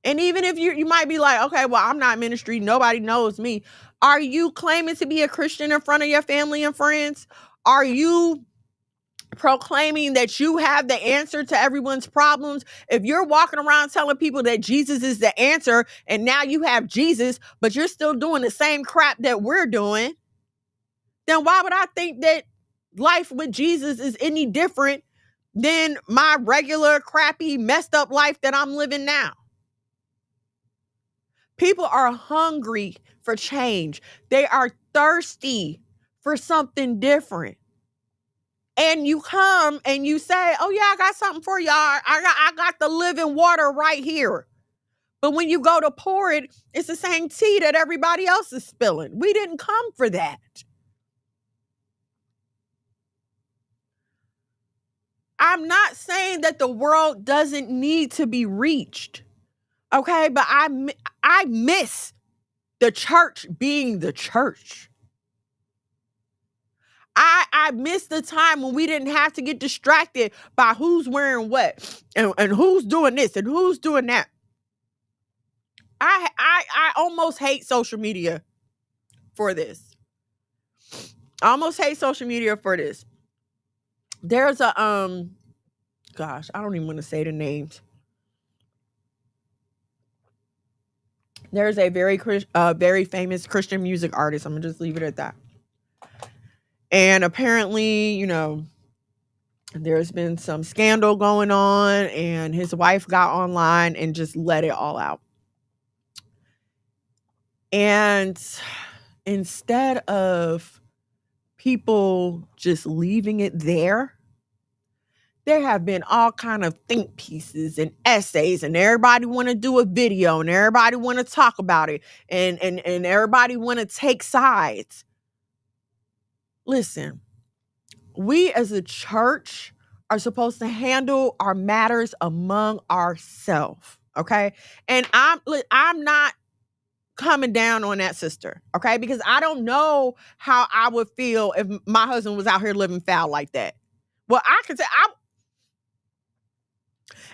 And even if you might be like, okay, well, I'm not ministry, nobody knows me. Are you claiming to be a Christian in front of your family and friends? Are you proclaiming that you have the answer to everyone's problems? If you're walking around telling people that Jesus is the answer and now you have Jesus, but you're still doing the same crap that we're doing, then why would I think that life with Jesus is any different than my regular, crappy, messed up life that I'm living now? People are hungry for change. They are thirsty for something different. And you come and you say, oh yeah, I got something for y'all. I got the living water right here. But when you go to pour it, it's the same tea that everybody else is spilling. We didn't come for that. I'm not saying that the world doesn't need to be reached. Okay, but I miss the church being the church. I miss the time when we didn't have to get distracted by who's wearing what and who's doing this and who's doing that. I almost hate social media for this. I almost hate social media for this. There's a gosh, I don't even want to say the names. There's a very famous Christian music artist. I'm gonna just leave it at that. And apparently, there's been some scandal going on, and his wife got online and just let it all out. And instead of people just leaving it there have been all kind of think pieces and essays, and everybody want to do a video, and everybody want to talk about it, and everybody want to take sides. Listen, we as a church are supposed to handle our matters among ourselves, okay? And I'm not coming down on that sister, okay? Because I don't know how I would feel if my husband was out here living foul like that. Well, I could say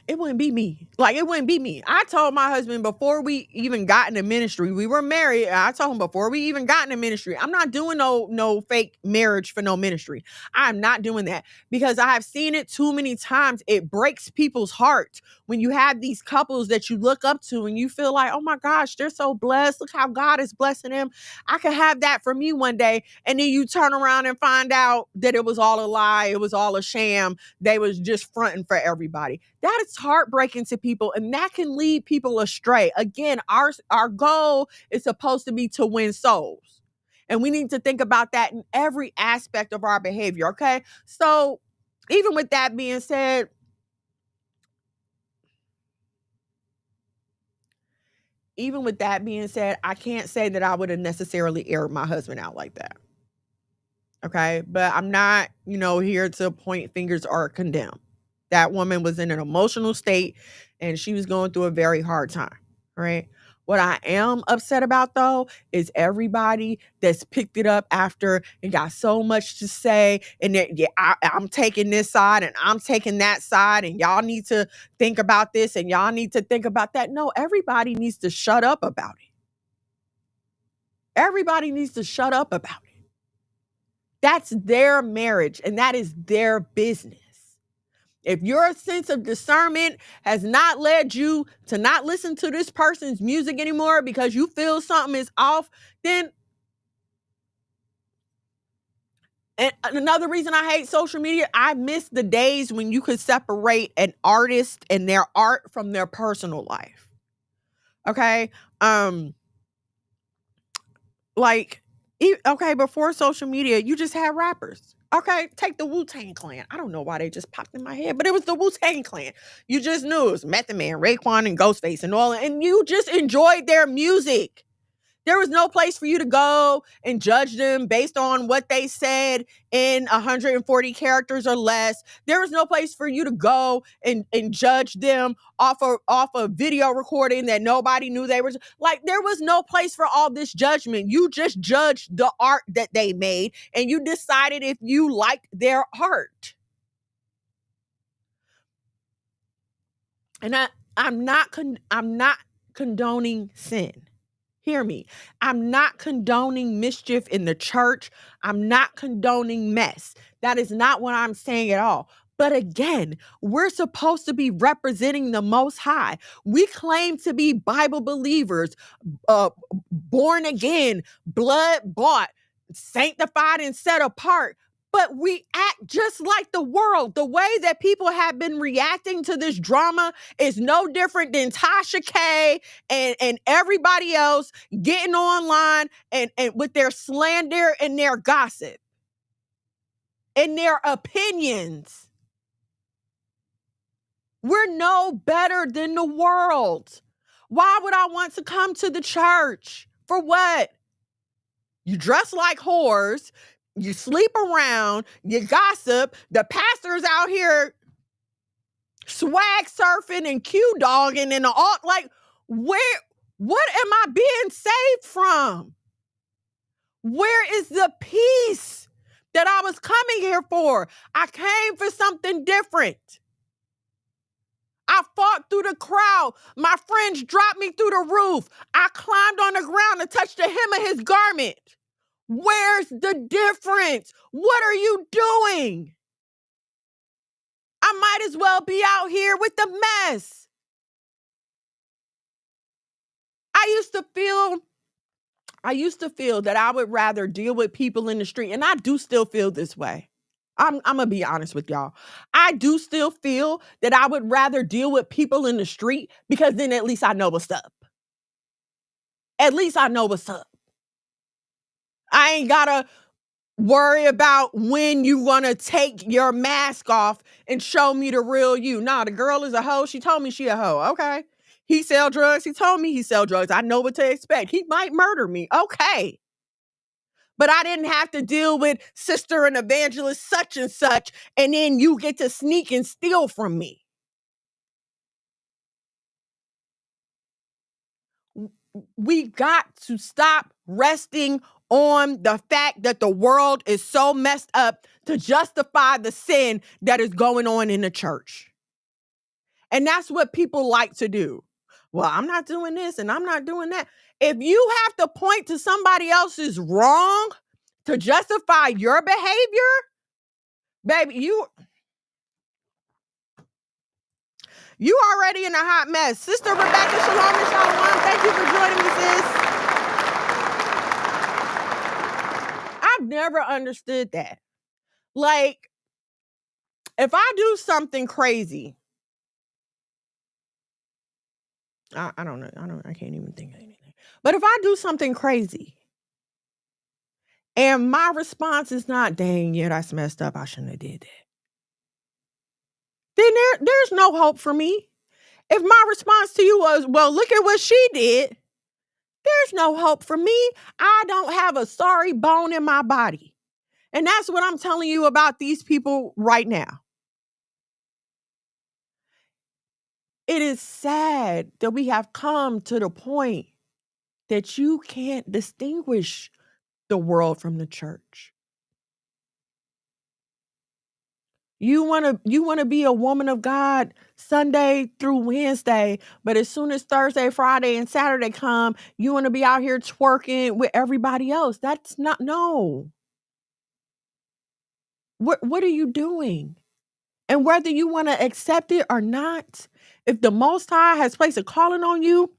it wouldn't be me. Like, it wouldn't be me. I told my husband before we even got into ministry, we were married. I told him before we even got into ministry, I'm not doing no fake marriage for no ministry. I'm not doing that because I have seen it too many times. It breaks people's hearts when you have these couples that you look up to and you feel like, oh my gosh, they're so blessed. Look how God is blessing them. I could have that for me one day. And then you turn around and find out that it was all a lie. It was all a sham. They was just fronting for everybody. That is heartbreaking to people, and that can lead people astray. Again, our goal is supposed to be to win souls. And we need to think about that in every aspect of our behavior, okay? So even with that being said, I can't say that I would have necessarily aired my husband out like that. Okay? But I'm not, here to point fingers or condemn. That woman was in an emotional state and she was going through a very hard time, right? What I am upset about, though, is everybody that's picked it up after and got so much to say, and that, yeah, I'm taking this side and I'm taking that side, and y'all need to think about this and y'all need to think about that. No, everybody needs to shut up about it. Everybody needs to shut up about it. That's their marriage and that is their business. If your sense of discernment has not led you to not listen to this person's music anymore because you feel something is off, then, and another reason I hate social media, I miss the days when you could separate an artist and their art from their personal life. Okay? Like, okay, before social media, you just had rappers. Okay, take the Wu-Tang Clan. I don't know why they just popped in my head, but it was the Wu-Tang Clan. You just knew it was Method Man, Raekwon, and Ghostface and all, and you just enjoyed their music. There was no place for you to go and judge them based on what they said in 140 characters or less. There was no place for you to go and judge them off a video recording that nobody knew they were. Like, there was no place for all this judgment. You just judged the art that they made and you decided if you liked their art. And I'm not condoning sin. Hear me. I'm not condoning mischief in the church. I'm not condoning mess. That is not what I'm saying at all. But again, we're supposed to be representing the Most High. We claim to be Bible believers, born again, blood bought, sanctified and set apart. But we act just like the world. The way that people have been reacting to this drama is no different than Tasha K and everybody else getting online and with their slander and their gossip and their opinions. We're no better than the world. Why would I want to come to the church? For what? You dress like whores. You sleep around, you gossip, the pastor's out here swag surfing and Q-dogging and all, like, what am I being saved from? Where is the peace that I was coming here for? I came for something different. I fought through the crowd. My friends dropped me through the roof. I climbed on the ground and touched the hem of his garment. Where's the difference? What are you doing? I might as well be out here with the mess. I used to feel that I would rather deal with people in the street, and I do still feel this way. I'm gonna be honest with y'all. I do still feel that I would rather deal with people in the street because then at least I know what's up. At least I know what's up. I ain't gotta worry about when you wanna take your mask off and show me the real you. Nah, the girl is a hoe. She told me she a hoe. Okay. He sell drugs. He told me he sell drugs. I know what to expect. He might murder me. Okay. But I didn't have to deal with sister and evangelist such and such, and then you get to sneak and steal from me. We got to stop resting on the fact that the world is so messed up to justify the sin that is going on in the church. And that's what people like to do. Well, I'm not doing this and I'm not doing that. If you have to point to somebody else's wrong to justify your behavior, baby, you already in a hot mess. Sister Rebecca, shalom and shalom. Thank you for joining me, sis. I've never understood that. Like, if I do something crazy, I don't know. I can't even think of anything. But if I do something crazy and my response is not, dang, yeah, that's messed up, I shouldn't have did that, then there's no hope for me. If my response to you was, well, look at what she did, there's no hope for me. I don't have a sorry bone in my body. And that's what I'm telling you about these people right now. It is sad that we have come to the point that you can't distinguish the world from the church. You want to be a woman of God Sunday through Wednesday, but as soon as Thursday, Friday, and Saturday come, you want to be out here twerking with everybody else. That's not, no. What are you doing? And whether you want to accept it or not, if the Most High has placed a calling on you,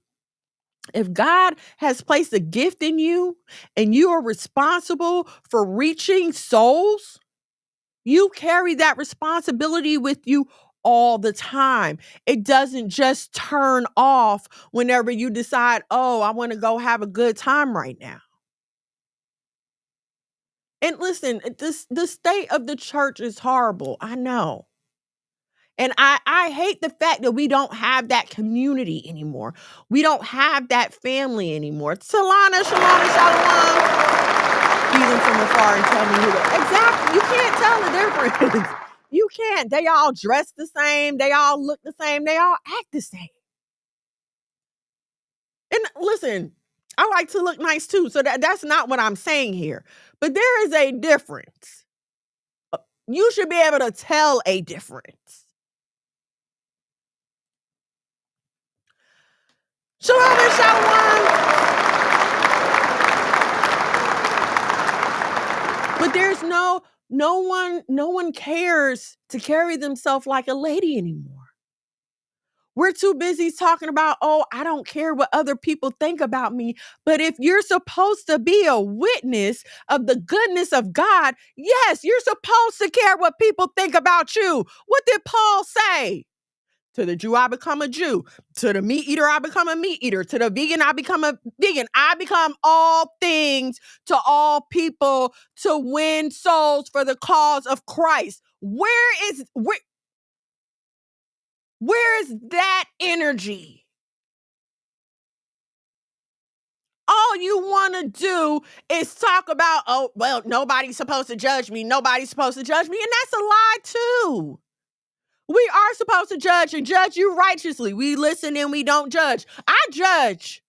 if God has placed a gift in you and you are responsible for reaching souls, you carry that responsibility with you all the time. It doesn't just turn off whenever you decide, oh, I want to go have a good time right now. And listen, the state of the church is horrible. I know. And I hate the fact that we don't have that community anymore. We don't have that family anymore. Shalana, shalom. Even from afar and tell me who they exactly. You can't tell the difference. You can't. They all dress the same. They all look the same. They all act the same. And listen, I like to look nice too. So that's not what I'm saying here. But there is a difference. You should be able to tell a difference. Shalom and shalom. But there's no one cares to carry themselves like a lady anymore. We're too busy talking about, oh, I don't care what other people think about me. But if you're supposed to be a witness of the goodness of God, yes, you're supposed to care what people think about you. What did Paul say? To the Jew, I become a Jew. To the meat eater, I become a meat eater. To the vegan, I become a vegan. I become all things to all people to win souls for the cause of Christ. Where is that energy? All you want to do is talk about, oh, well, nobody's supposed to judge me. Nobody's supposed to judge me. And that's a lie too. We are supposed to judge and judge you righteously. We listen and we don't judge. I judge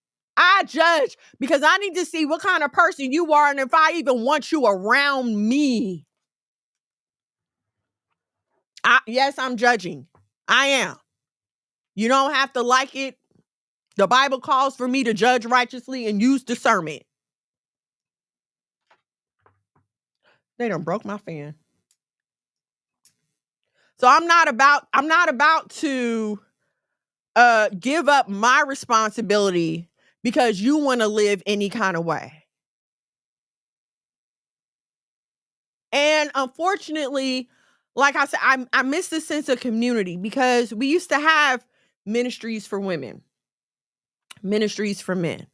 because I need to see what kind of person you are and if I even want you around me. Yes, I'm judging. I am. You don't have to like it. The Bible calls for me to judge righteously and use discernment. They done broke my fan. So I'm not about to give up my responsibility because you want to live any kind of way. And unfortunately, like I said, I miss the sense of community because we used to have ministries for women, ministries for men.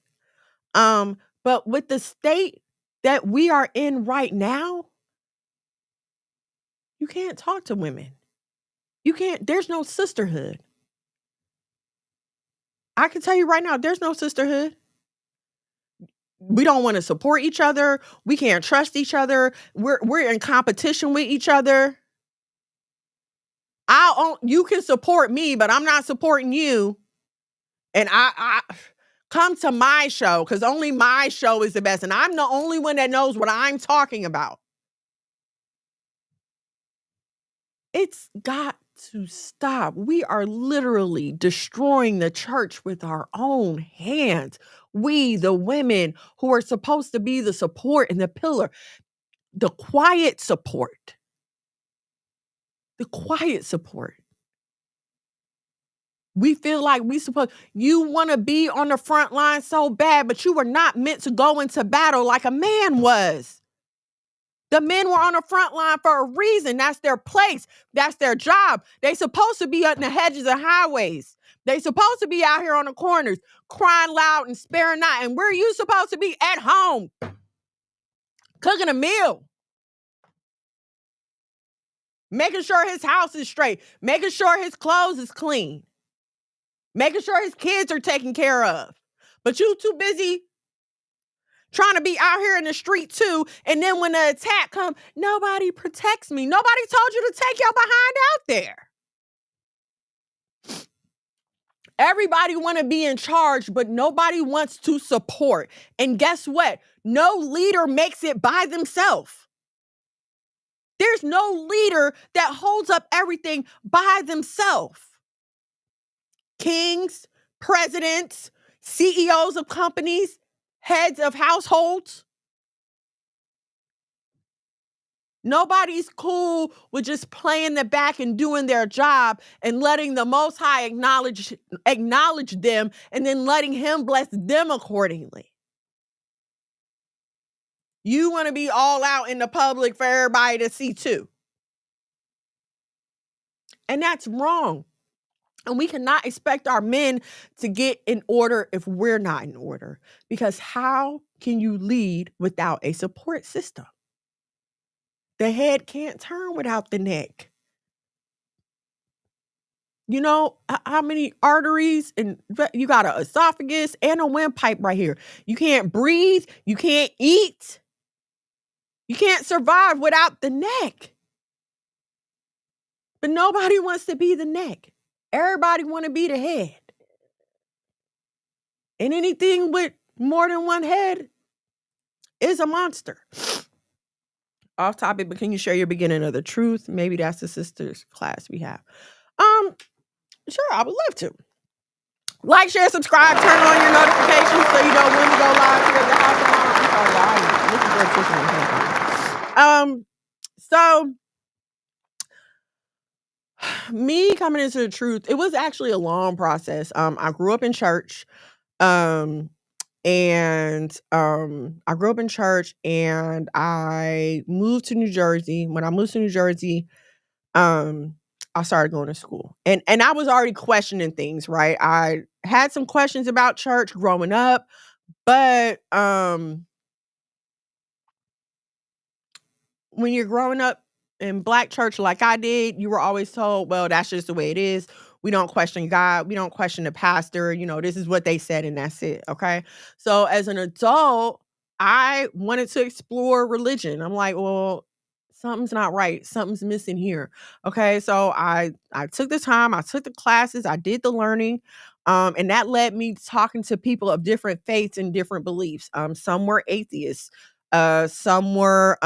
But with the state that we are in right now, you can't talk to women. You can't, there's no sisterhood. I can tell you right now, there's no sisterhood. We don't want to support each other. We can't trust each other. We're in competition with each other. You can support me, but I'm not supporting you. And I come to my show because only my show is the best. And I'm the only one that knows what I'm talking about. It's got to stop. We are literally destroying the church with our own hands. We, the women who are supposed to be the support and the pillar, the quiet support. The quiet support. We feel like you want to be on the front line so bad, but you were not meant to go into battle like a man was. The men were on the front line for a reason. That's their place. That's their job. They supposed to be on the hedges and highways. They supposed to be out here on the corners, crying loud and sparing not. And where are you supposed to be? At home, cooking a meal. Making sure his house is straight. Making sure his clothes is clean. Making sure his kids are taken care of. But you too busy trying to be out here in the street too. And then when the attack comes, nobody protects me. Nobody told you to take your behind out there. Everybody want to be in charge, but nobody wants to support. And guess what? No leader makes it by themselves. There's no leader that holds up everything by themselves. Kings, presidents, CEOs of companies, heads of households. Nobody's cool with just playing the back and doing their job and letting the Most High acknowledge them and then letting him bless them accordingly. You want to be all out in the public for everybody to see too. And that's wrong. And we cannot expect our men to get in order if we're not in order. Because how can you lead without a support system? The head can't turn without the neck. You know how many arteries, and you got an esophagus and a windpipe right here. You can't breathe. You can't eat. You can't survive without the neck. But nobody wants to be the neck. Everybody want to be the head. And anything with more than one head is a monster. Off topic, but can you share your beginning of the truth? Maybe that's the sisters class we have. Sure, I would love to. Like, share, subscribe, turn on your notifications so you know when we go live here at the house. So me coming into the truth, it was actually a long process. I grew up in church. I grew up in church and I moved to New Jersey. When I moved to New Jersey, I started going to school. And I was already questioning things, right? I had some questions about church growing up, but when you're growing up in Black church like I did, you were always told, well, that's just the way it is. We don't question God. We don't question the pastor. You know, this is what they said and that's it. Okay. So as an adult, I wanted to explore religion. I'm like, well, something's not right. Something's missing here. Okay. So I took the time, I took the classes, I did the learning. And that led me talking to people of different faiths and different beliefs. Some were atheists, some were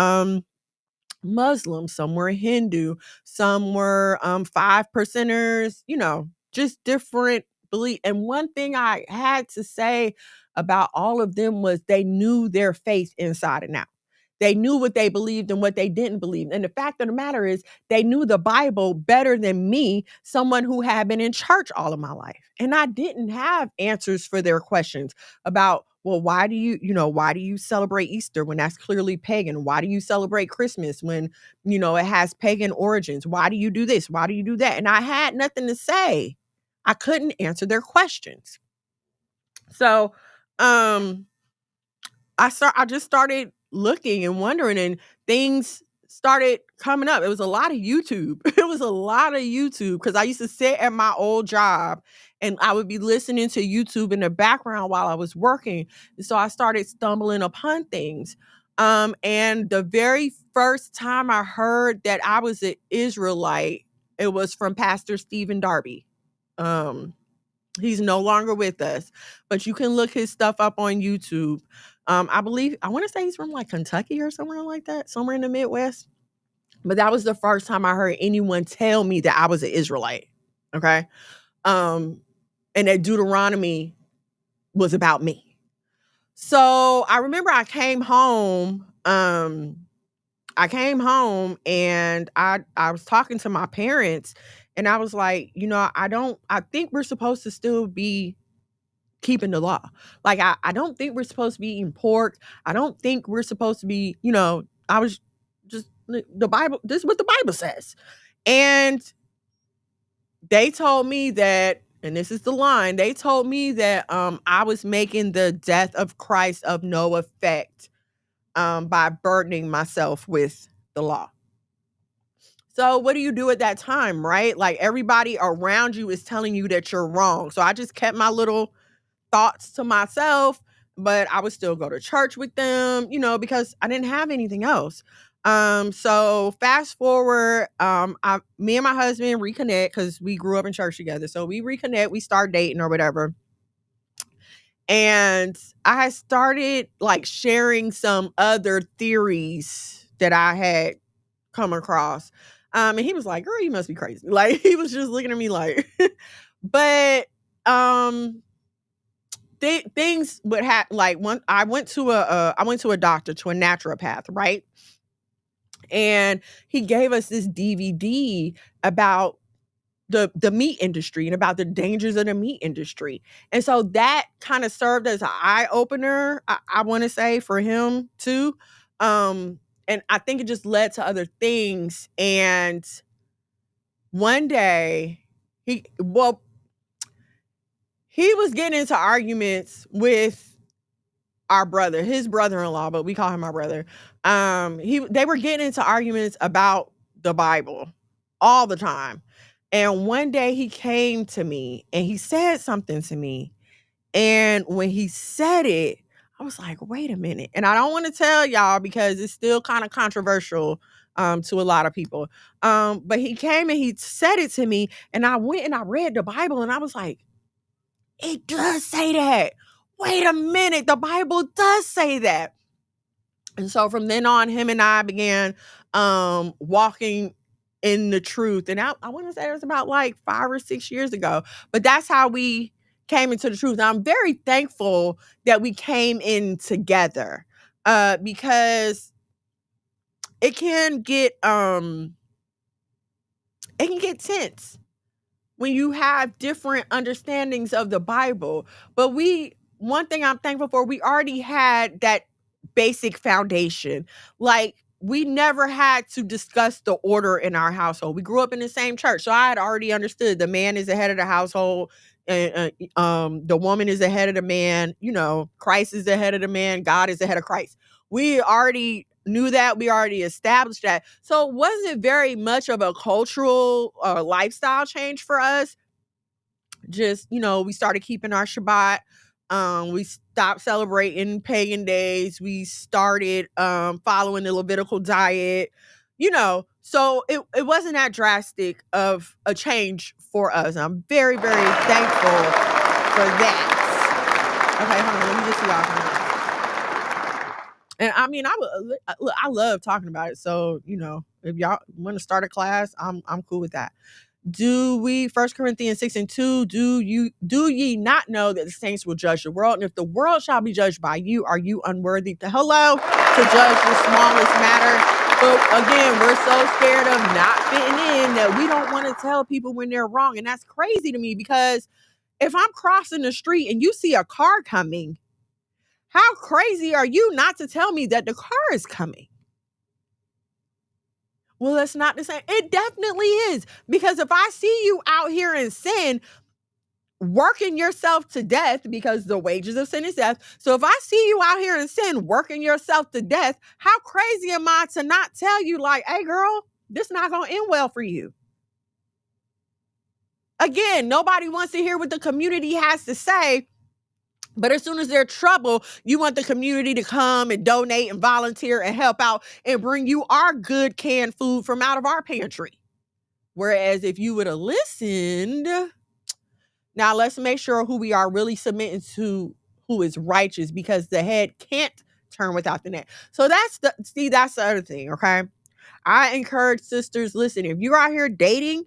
Muslim, some were Hindu, some were 5%ers, you know, just different belief. And one thing I had to say about all of them was they knew their faith inside and out. They knew what they believed and what they didn't believe. And the fact of the matter is, they knew the Bible better than me, someone who had been in church all of my life. And I didn't have answers for their questions about, well, why do you celebrate Easter when that's clearly pagan? Why do you celebrate Christmas when, it has pagan origins? Why do you do this? Why do you do that? And I had nothing to say. I couldn't answer their questions. So, I just started looking and wondering, and things started coming up. It was a lot of YouTube. It was a lot of YouTube because I used to sit at my old job and I would be listening to YouTube in the background while I was working. And so I started stumbling upon things. And the very first time I heard that I was an Israelite, it was from Pastor Stephen Darby. He's no longer with us, but you can look his stuff up on YouTube. I want to say he's from like Kentucky or somewhere like that, somewhere in the Midwest. But that was the first time I heard anyone tell me that I was an Israelite. Okay. And that Deuteronomy was about me. So I remember I came home and I was talking to my parents and I was like, I think we're supposed to still be keeping the law. Like, I don't think we're supposed to be eating pork. I don't think we're supposed to be, I was just, the Bible, this is what the Bible says. And they told me that, and this is the line, they told me that I was making the death of Christ of no effect by burdening myself with the law. So what do you do at that time, right? Like, everybody around you is telling you that you're wrong. So I just kept my little thoughts to myself, but I would still go to church with them, because I didn't have anything else. So fast forward, me and my husband reconnect because we grew up in church together. So we reconnect, we start dating or whatever. And I started like sharing some other theories that I had come across. And he was like, girl, you must be crazy. Like, he was just looking at me like, but, things would happen. Like, I went to a doctor, to a naturopath, right? And he gave us this DVD about the meat industry and about the dangers of the meat industry. And so that kind of served as an eye opener, I want to say, for him too. And I think it just led to other things. And one day he was getting into arguments with our brother, his brother-in-law, but we call him our brother. They were getting into arguments about the Bible all the time. And one day he came to me and he said something to me. And when he said it, I was like, wait a minute. And I don't want to tell y'all because it's still kind of controversial to a lot of people. But he came and he said it to me, and I went and I read the Bible, and I was like, it does say that. Wait a minute, the Bible does say that. And so from then on, him and I began walking in the truth. And I want to say it was about like 5 or 6 years ago. But that's how we came into the truth. And I'm very thankful that we came in together because it can get tense when you have different understandings of the Bible. But one thing I'm thankful for, we already had that basic foundation. Like, we never had to discuss the order in our household. We grew up in the same church. So I had already understood the man is the head of the household, and the woman is the head of the man. You know, Christ is the head of the man. God is the head of Christ. We already knew that. We already established that. So it wasn't very much of a cultural lifestyle change for us. Just, we started keeping our Shabbat. We stopped celebrating pagan days. We started following the Levitical diet, so it wasn't that drastic of a change for us. I'm very, very thankful for that. Okay, hold on, let me get to y'all. And I mean, I love talking about it. So, if y'all want to start a class, I'm cool with that. Do we, 1 Corinthians 6:2, do ye not know that the saints will judge the world? And if the world shall be judged by you, are you unworthy to judge the smallest matter? But again, we're so scared of not fitting in that we don't want to tell people when they're wrong. And that's crazy to me, because if I'm crossing the street and you see a car coming, how crazy are you not to tell me that the car is coming? Well, that's not the same. It definitely is. Because if I see you out here in sin, working yourself to death, because the wages of sin is death. So if I see you out here in sin, working yourself to death, how crazy am I to not tell you, like, hey, girl, this not going to end well for you? Again, nobody wants to hear what the community has to say. But as soon as there's trouble, you want the community to come and donate and volunteer and help out and bring you our good canned food from out of our pantry. Whereas if you would have listened, now let's make sure who we are really submitting to, who is righteous, because the head can't turn without the neck. So that's the other thing, okay? I encourage sisters, listen, if you're out here dating,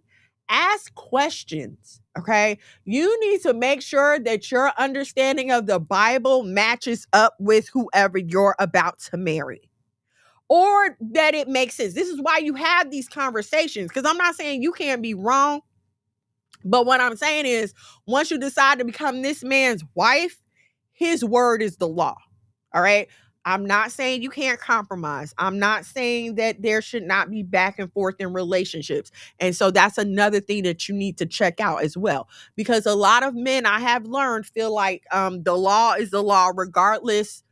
ask questions, okay? You need to make sure that your understanding of the Bible matches up with whoever you're about to marry, or that it makes sense. This is why you have these conversations, because I'm not saying you can't be wrong, but what I'm saying is, once you decide to become this man's wife, his word is the law, all right? I'm not saying you can't compromise. I'm not saying that there should not be back and forth in relationships. And so that's another thing that you need to check out as well. Because a lot of men, I have learned, feel like the law is the law regardless.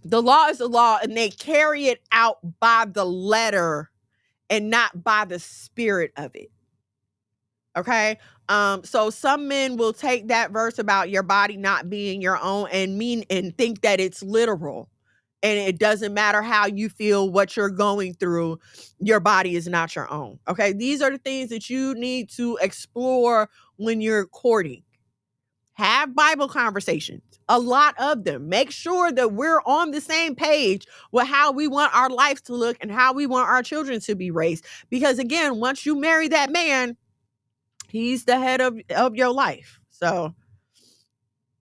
The law is the law, and they carry it out by the letter and not by the spirit of it. Okay. So some men will take that verse about your body not being your own and think that it's literal. And it doesn't matter how you feel, what you're going through, your body is not your own. Okay. These are the things that you need to explore when you're courting. Have Bible conversations, a lot of them. Make sure that we're on the same page with how we want our life to look and how we want our children to be raised. Because again, once you marry that man, he's the head of your life. So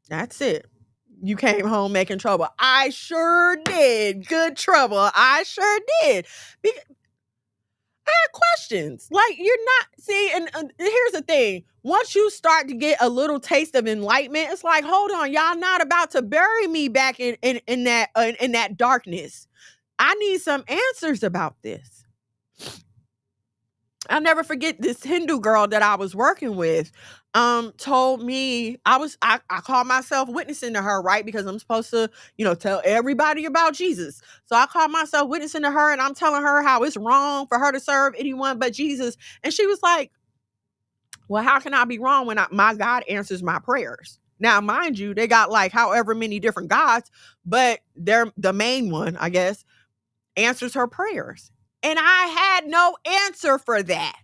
that's it. you came home making trouble. I sure did. Good trouble. I sure did. I had questions. Like, you're not, see, and here's the thing. Once you start to get a little taste of enlightenment, it's like, hold on, y'all not about to bury me back in that darkness. I need some answers about this. I'll never forget this Hindu girl that I was working with told me I called myself witnessing to her, right? Because I'm supposed to, tell everybody about Jesus. So I called myself witnessing to her, and I'm telling her how it's wrong for her to serve anyone but Jesus. And she was like, well, how can I be wrong when my God answers my prayers? Now, mind you, they got like however many different gods, but the main one, I guess, answers her prayers. And I had no answer for that.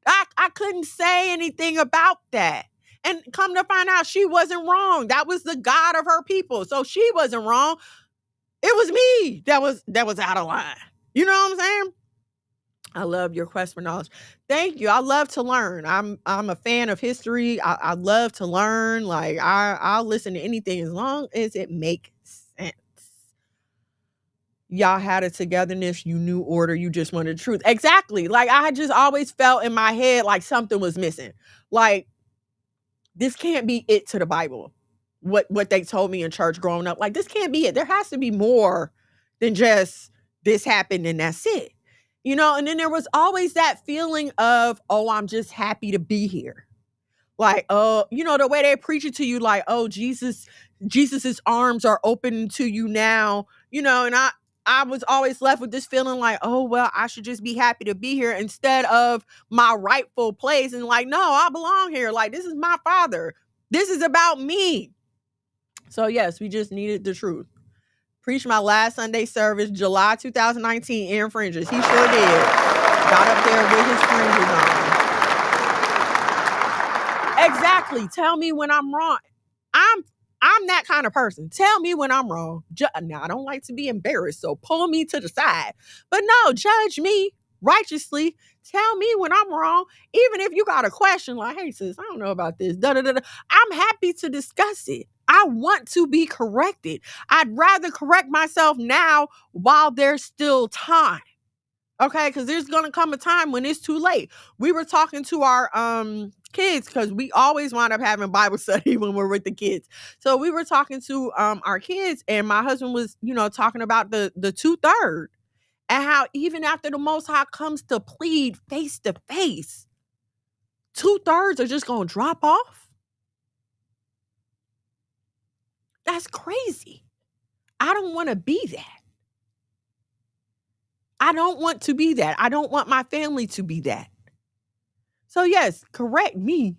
I couldn't say anything about that. And come to find out, she wasn't wrong. That was the God of her people. So she wasn't wrong. It was me that was out of line. You know what I'm saying? I love your quest for knowledge. Thank you. I love to learn. I'm a fan of history. I love to learn. Like I'll listen to anything as long as it makes sense. Y'all had a togetherness, you knew order, you just wanted the truth. Exactly. Like I just always felt in my head like something was missing. Like this can't be it to the Bible. What they told me in church growing up. Like this can't be it. There has to be more than just this happened and that's it. And then there was always that feeling of, oh, I'm just happy to be here. Like, the way they preach it to you, like, oh, Jesus's arms are open to you now, and I was always left with this feeling like, oh, well, I should just be happy to be here instead of my rightful place. And like, no, I belong here. Like, this is my Father. This is about me. So yes, we just needed the truth. Preached my last Sunday service, July 2019, in fringes. He sure did. Got up there with his fringes on. Exactly. Tell me when I'm wrong. I'm that kind of person. Tell me when I'm wrong. Now, I don't like to be embarrassed, so pull me to the side. But no, judge me righteously. Tell me when I'm wrong. Even if you got a question like, hey, sis, I don't know about this. I'm happy to discuss it. I want to be corrected. I'd rather correct myself now while there's still time. Okay, because there's going to come a time when it's too late. We were talking to our kids because we always wind up having Bible study when we're with the kids. So we were talking to our kids, and my husband was, talking about the 2/3 and how even after the Most High comes to plead face to face, 2/3 are just going to drop off. That's crazy. I don't want to be that. I don't want to be that. I don't want my family to be that. So yes, correct me.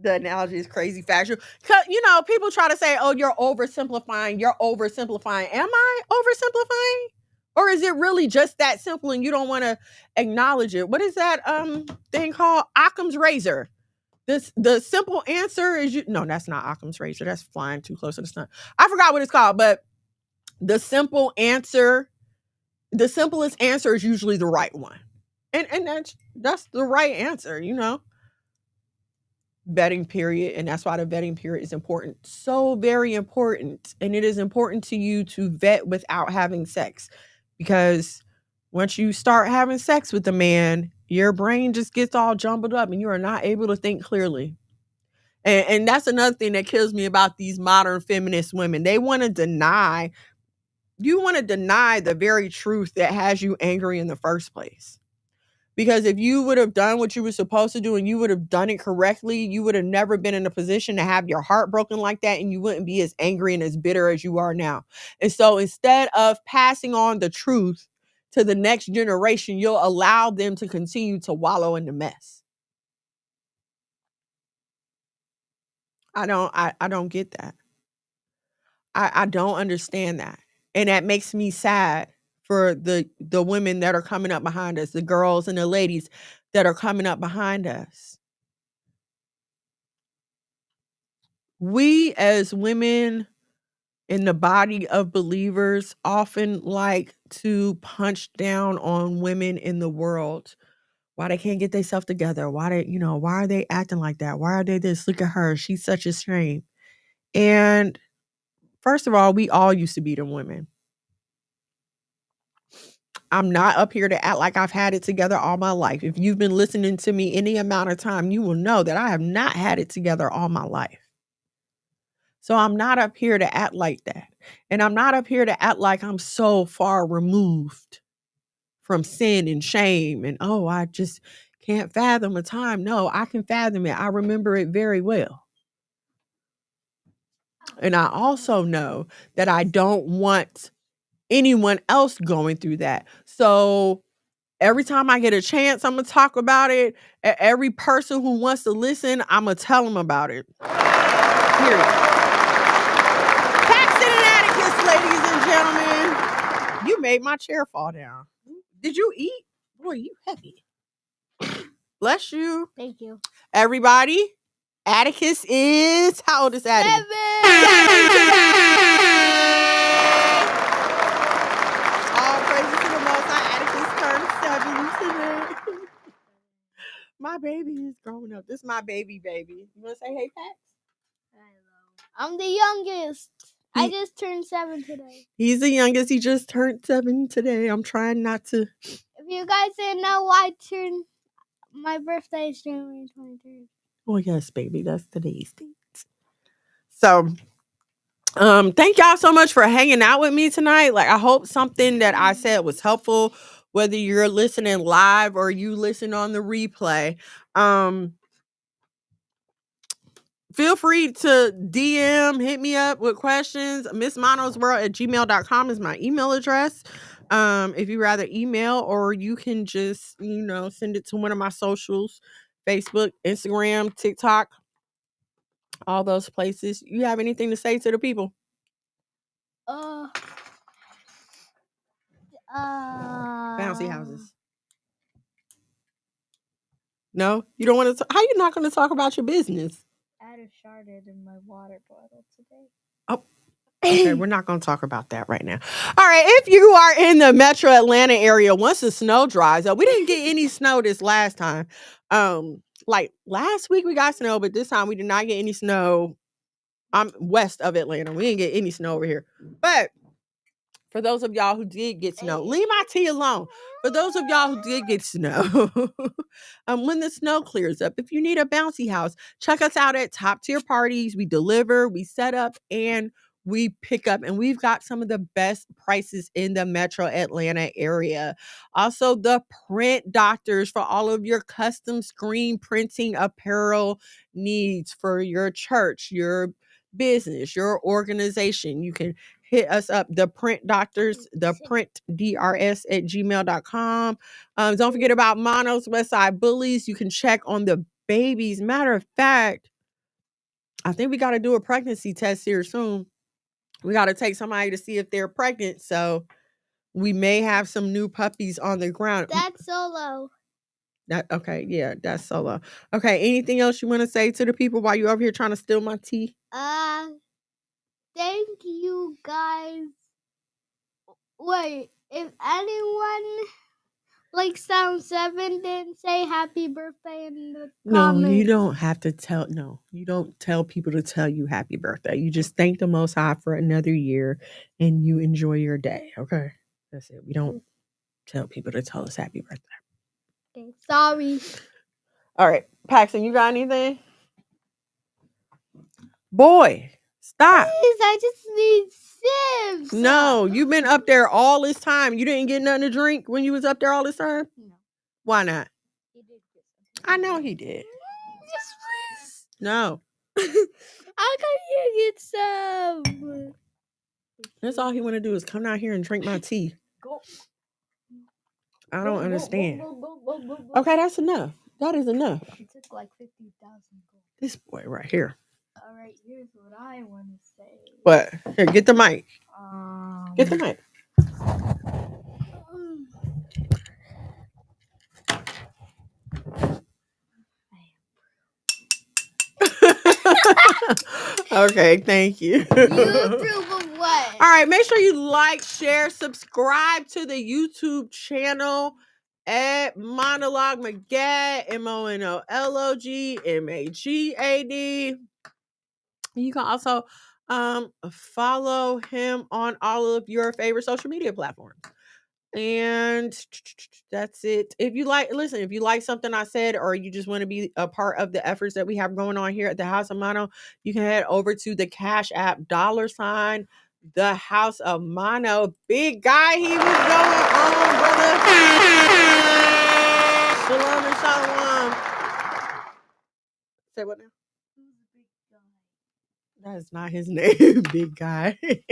The analogy is crazy factual. People try to say, oh, you're oversimplifying. Am I oversimplifying? Or is it really just that simple and you don't want to acknowledge it? What is that thing called? Occam's razor. The simple answer is no, that's not Occam's razor. That's flying too close to the sun. I forgot what it's called, but the simplest answer is usually the right one. And that's the right answer, vetting period. And that's why the vetting period is important. So very important. And it is important to you to vet without having sex, because once you start having sex with a man, your brain just gets all jumbled up and you are not able to think clearly. And that's another thing that kills me about these modern feminist women. You want to deny the very truth that has you angry in the first place. Because if you would have done what you were supposed to do and you would have done it correctly, you would have never been in a position to have your heart broken like that, and you wouldn't be as angry and as bitter as you are now. And so instead of passing on the truth to the next generation, you'll allow them to continue to wallow in the mess. I don't get that. I don't understand that. And that makes me sad for the women that are coming up behind us, the girls and the ladies that are coming up behind us. We as women in the body of believers often like to punch down on women in the world. Why they can't get themselves together? Why are they acting like that? Why are they this? Look at her. She's such a shame. And first of all, we all used to be them women. I'm not up here to act like I've had it together all my life. If you've been listening to me any amount of time, you will know that I have not had it together all my life. So I'm not up here to act like that. And I'm not up here to act like I'm so far removed from sin and shame and, oh, I just can't fathom a time. No, I can fathom it. I remember it very well. And I also know that I don't want anyone else going through that. So every time I get a chance, I'm going to talk about it. Every person who wants to listen, I'm going to tell them about it. Period. Paxton and Atticus, ladies and gentlemen. You made my chair fall down. Did you eat? Boy, you heavy. Bless you. Thank you. Everybody, Atticus is, how old is Atticus? 7. All praises to the Most High. Atticus turned 7 today. My baby is growing up. This is my baby. You want to say hey, Pax? I'm the youngest. I just turned 7 today. He's the youngest. He just turned 7 today. I'm trying not to. If you guys didn't know, my birthday is January 23rd. Oh, yes, baby. That's today's date. So, thank y'all so much for hanging out with me tonight. Like, I hope something that I said was helpful, whether you're listening live or you listen on the replay. Feel free to DM, hit me up with questions. MissMonosWorld@gmail.com is my email address. If you rather email, or you can just, send it to one of my socials, Facebook, Instagram, TikTok, all those places. You have anything to say to the people? Bouncy houses. No, you don't want to. How you not going to talk about your business? I had a sharded in my water bottle today. Oh, okay. We're not going to talk about that right now. All right. If you are in the Metro Atlanta area, once the snow dries up, we didn't get any snow this last time. Like last week we got snow, but this time we did not get any snow. I'm west of Atlanta. We didn't get any snow over here. But for those of y'all who did get snow, leave my tea alone. For those of y'all who did get snow, when the snow clears up, if you need a bouncy house, check us out at Top Tier Parties. We deliver, we set up, and we pick up. And we've got some of the best prices in the Metro Atlanta area. Also, the Print Doctors for all of your custom screen printing apparel needs for your church, your business, your organization. You can hit us up, the Print Doctors, the Print DRS at gmail.com. Don't forget about Monos, Westside Bullies. You can check on the babies. Matter of fact, I think we got to do a pregnancy test here soon. We got to take somebody to see if they're pregnant. So we may have some new puppies on the ground. That's Solo. Okay, yeah, that's Solo. Okay, anything else you want to say to the people while you're over here trying to steal my tea? Thank you guys. Wait, if anyone Sound 7 didn't say happy birthday in the comments. No, you don't have to tell. No, you don't tell people to tell you happy birthday. You just thank the Most High for another year and you enjoy your day. Okay, that's it. We don't tell people to tell us happy birthday. Okay, sorry. All right, Paxton, you got anything? Boy, stop. Please, I just need sips. No, you've been up there all this time. You didn't get nothing to drink when you was up there all this time? No. Why not? He did get something. I know he did. Yes, please. No. How come you get some? That's all he want to do is come out here and drink my tea. Go. I don't understand. Go. Okay, that's enough. That is enough. It took like 50,000 gold. This boy right here. All right, here's what I want to say. What? Here, get the mic. Get the mic. Okay, thank you. You approve of what? All right, make sure you like, share, subscribe to the YouTube channel at Monologue Magad, MONOLOG MAGAD. You can also follow him on all of your favorite social media platforms. And that's it. If you like something I said, or you just want to be a part of the efforts that we have going on here at the House of Mono, you can head over to the Cash App $ the House of Mono. Big guy, he was going on, brother. Shalom and shalom. Say what now? That is not his name, big guy. Hey,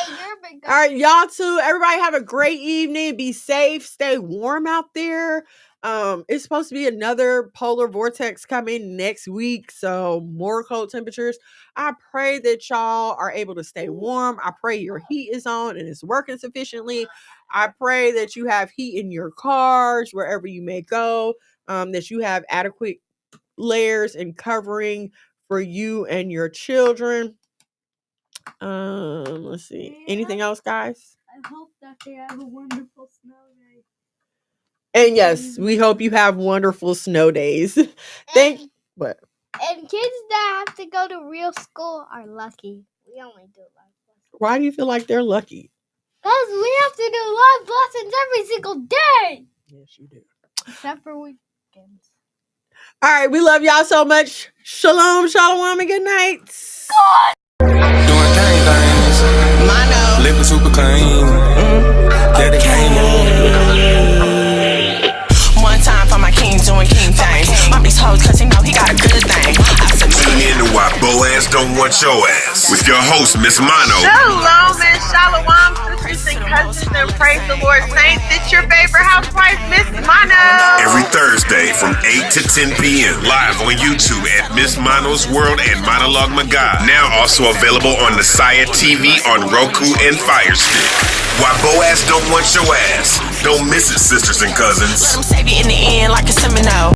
you're a big guy. All right, y'all too. Everybody have a great evening. Be safe. Stay warm out there. It's supposed to be another polar vortex coming next week, so more cold temperatures. I pray that y'all are able to stay warm. I pray your heat is on and it's working sufficiently. I pray that you have heat in your cars, wherever you may go, that you have adequate layers and covering for you and your children. Let's see. Anything else, guys? I hope that they have a wonderful snow day. And yes, we hope you have wonderful snow days. What? And kids that have to go to real school are lucky. We only do live lessons. Why do you feel like they're lucky? Because we have to do live lessons every single day. Yes, you do. Except for weekends. All right, we love y'all so much. Shalom, shalom, and good night. Doing gang things. Mono. Living super clean. Daddy came up. One time for my king doing king things. Bump these hoes cause he know he got a good thing. I Tune submit. in to Why BOAZ Don't Want Your Ass with your host, Miss Mono. Shalom and shalom, sisters and cousins, and praise the Lord saints. It's your favorite housewife, Miss Mono. Every Thursday from 8 to 10 p.m. live on YouTube at Miss Mono's World and Monologue Magog. Now also available on Messiah TV on Roku and Fire Stick. Why BOAZ Don't Want Your Ass. Don't miss it, sisters and cousins. Let him save you in the end like a Semino.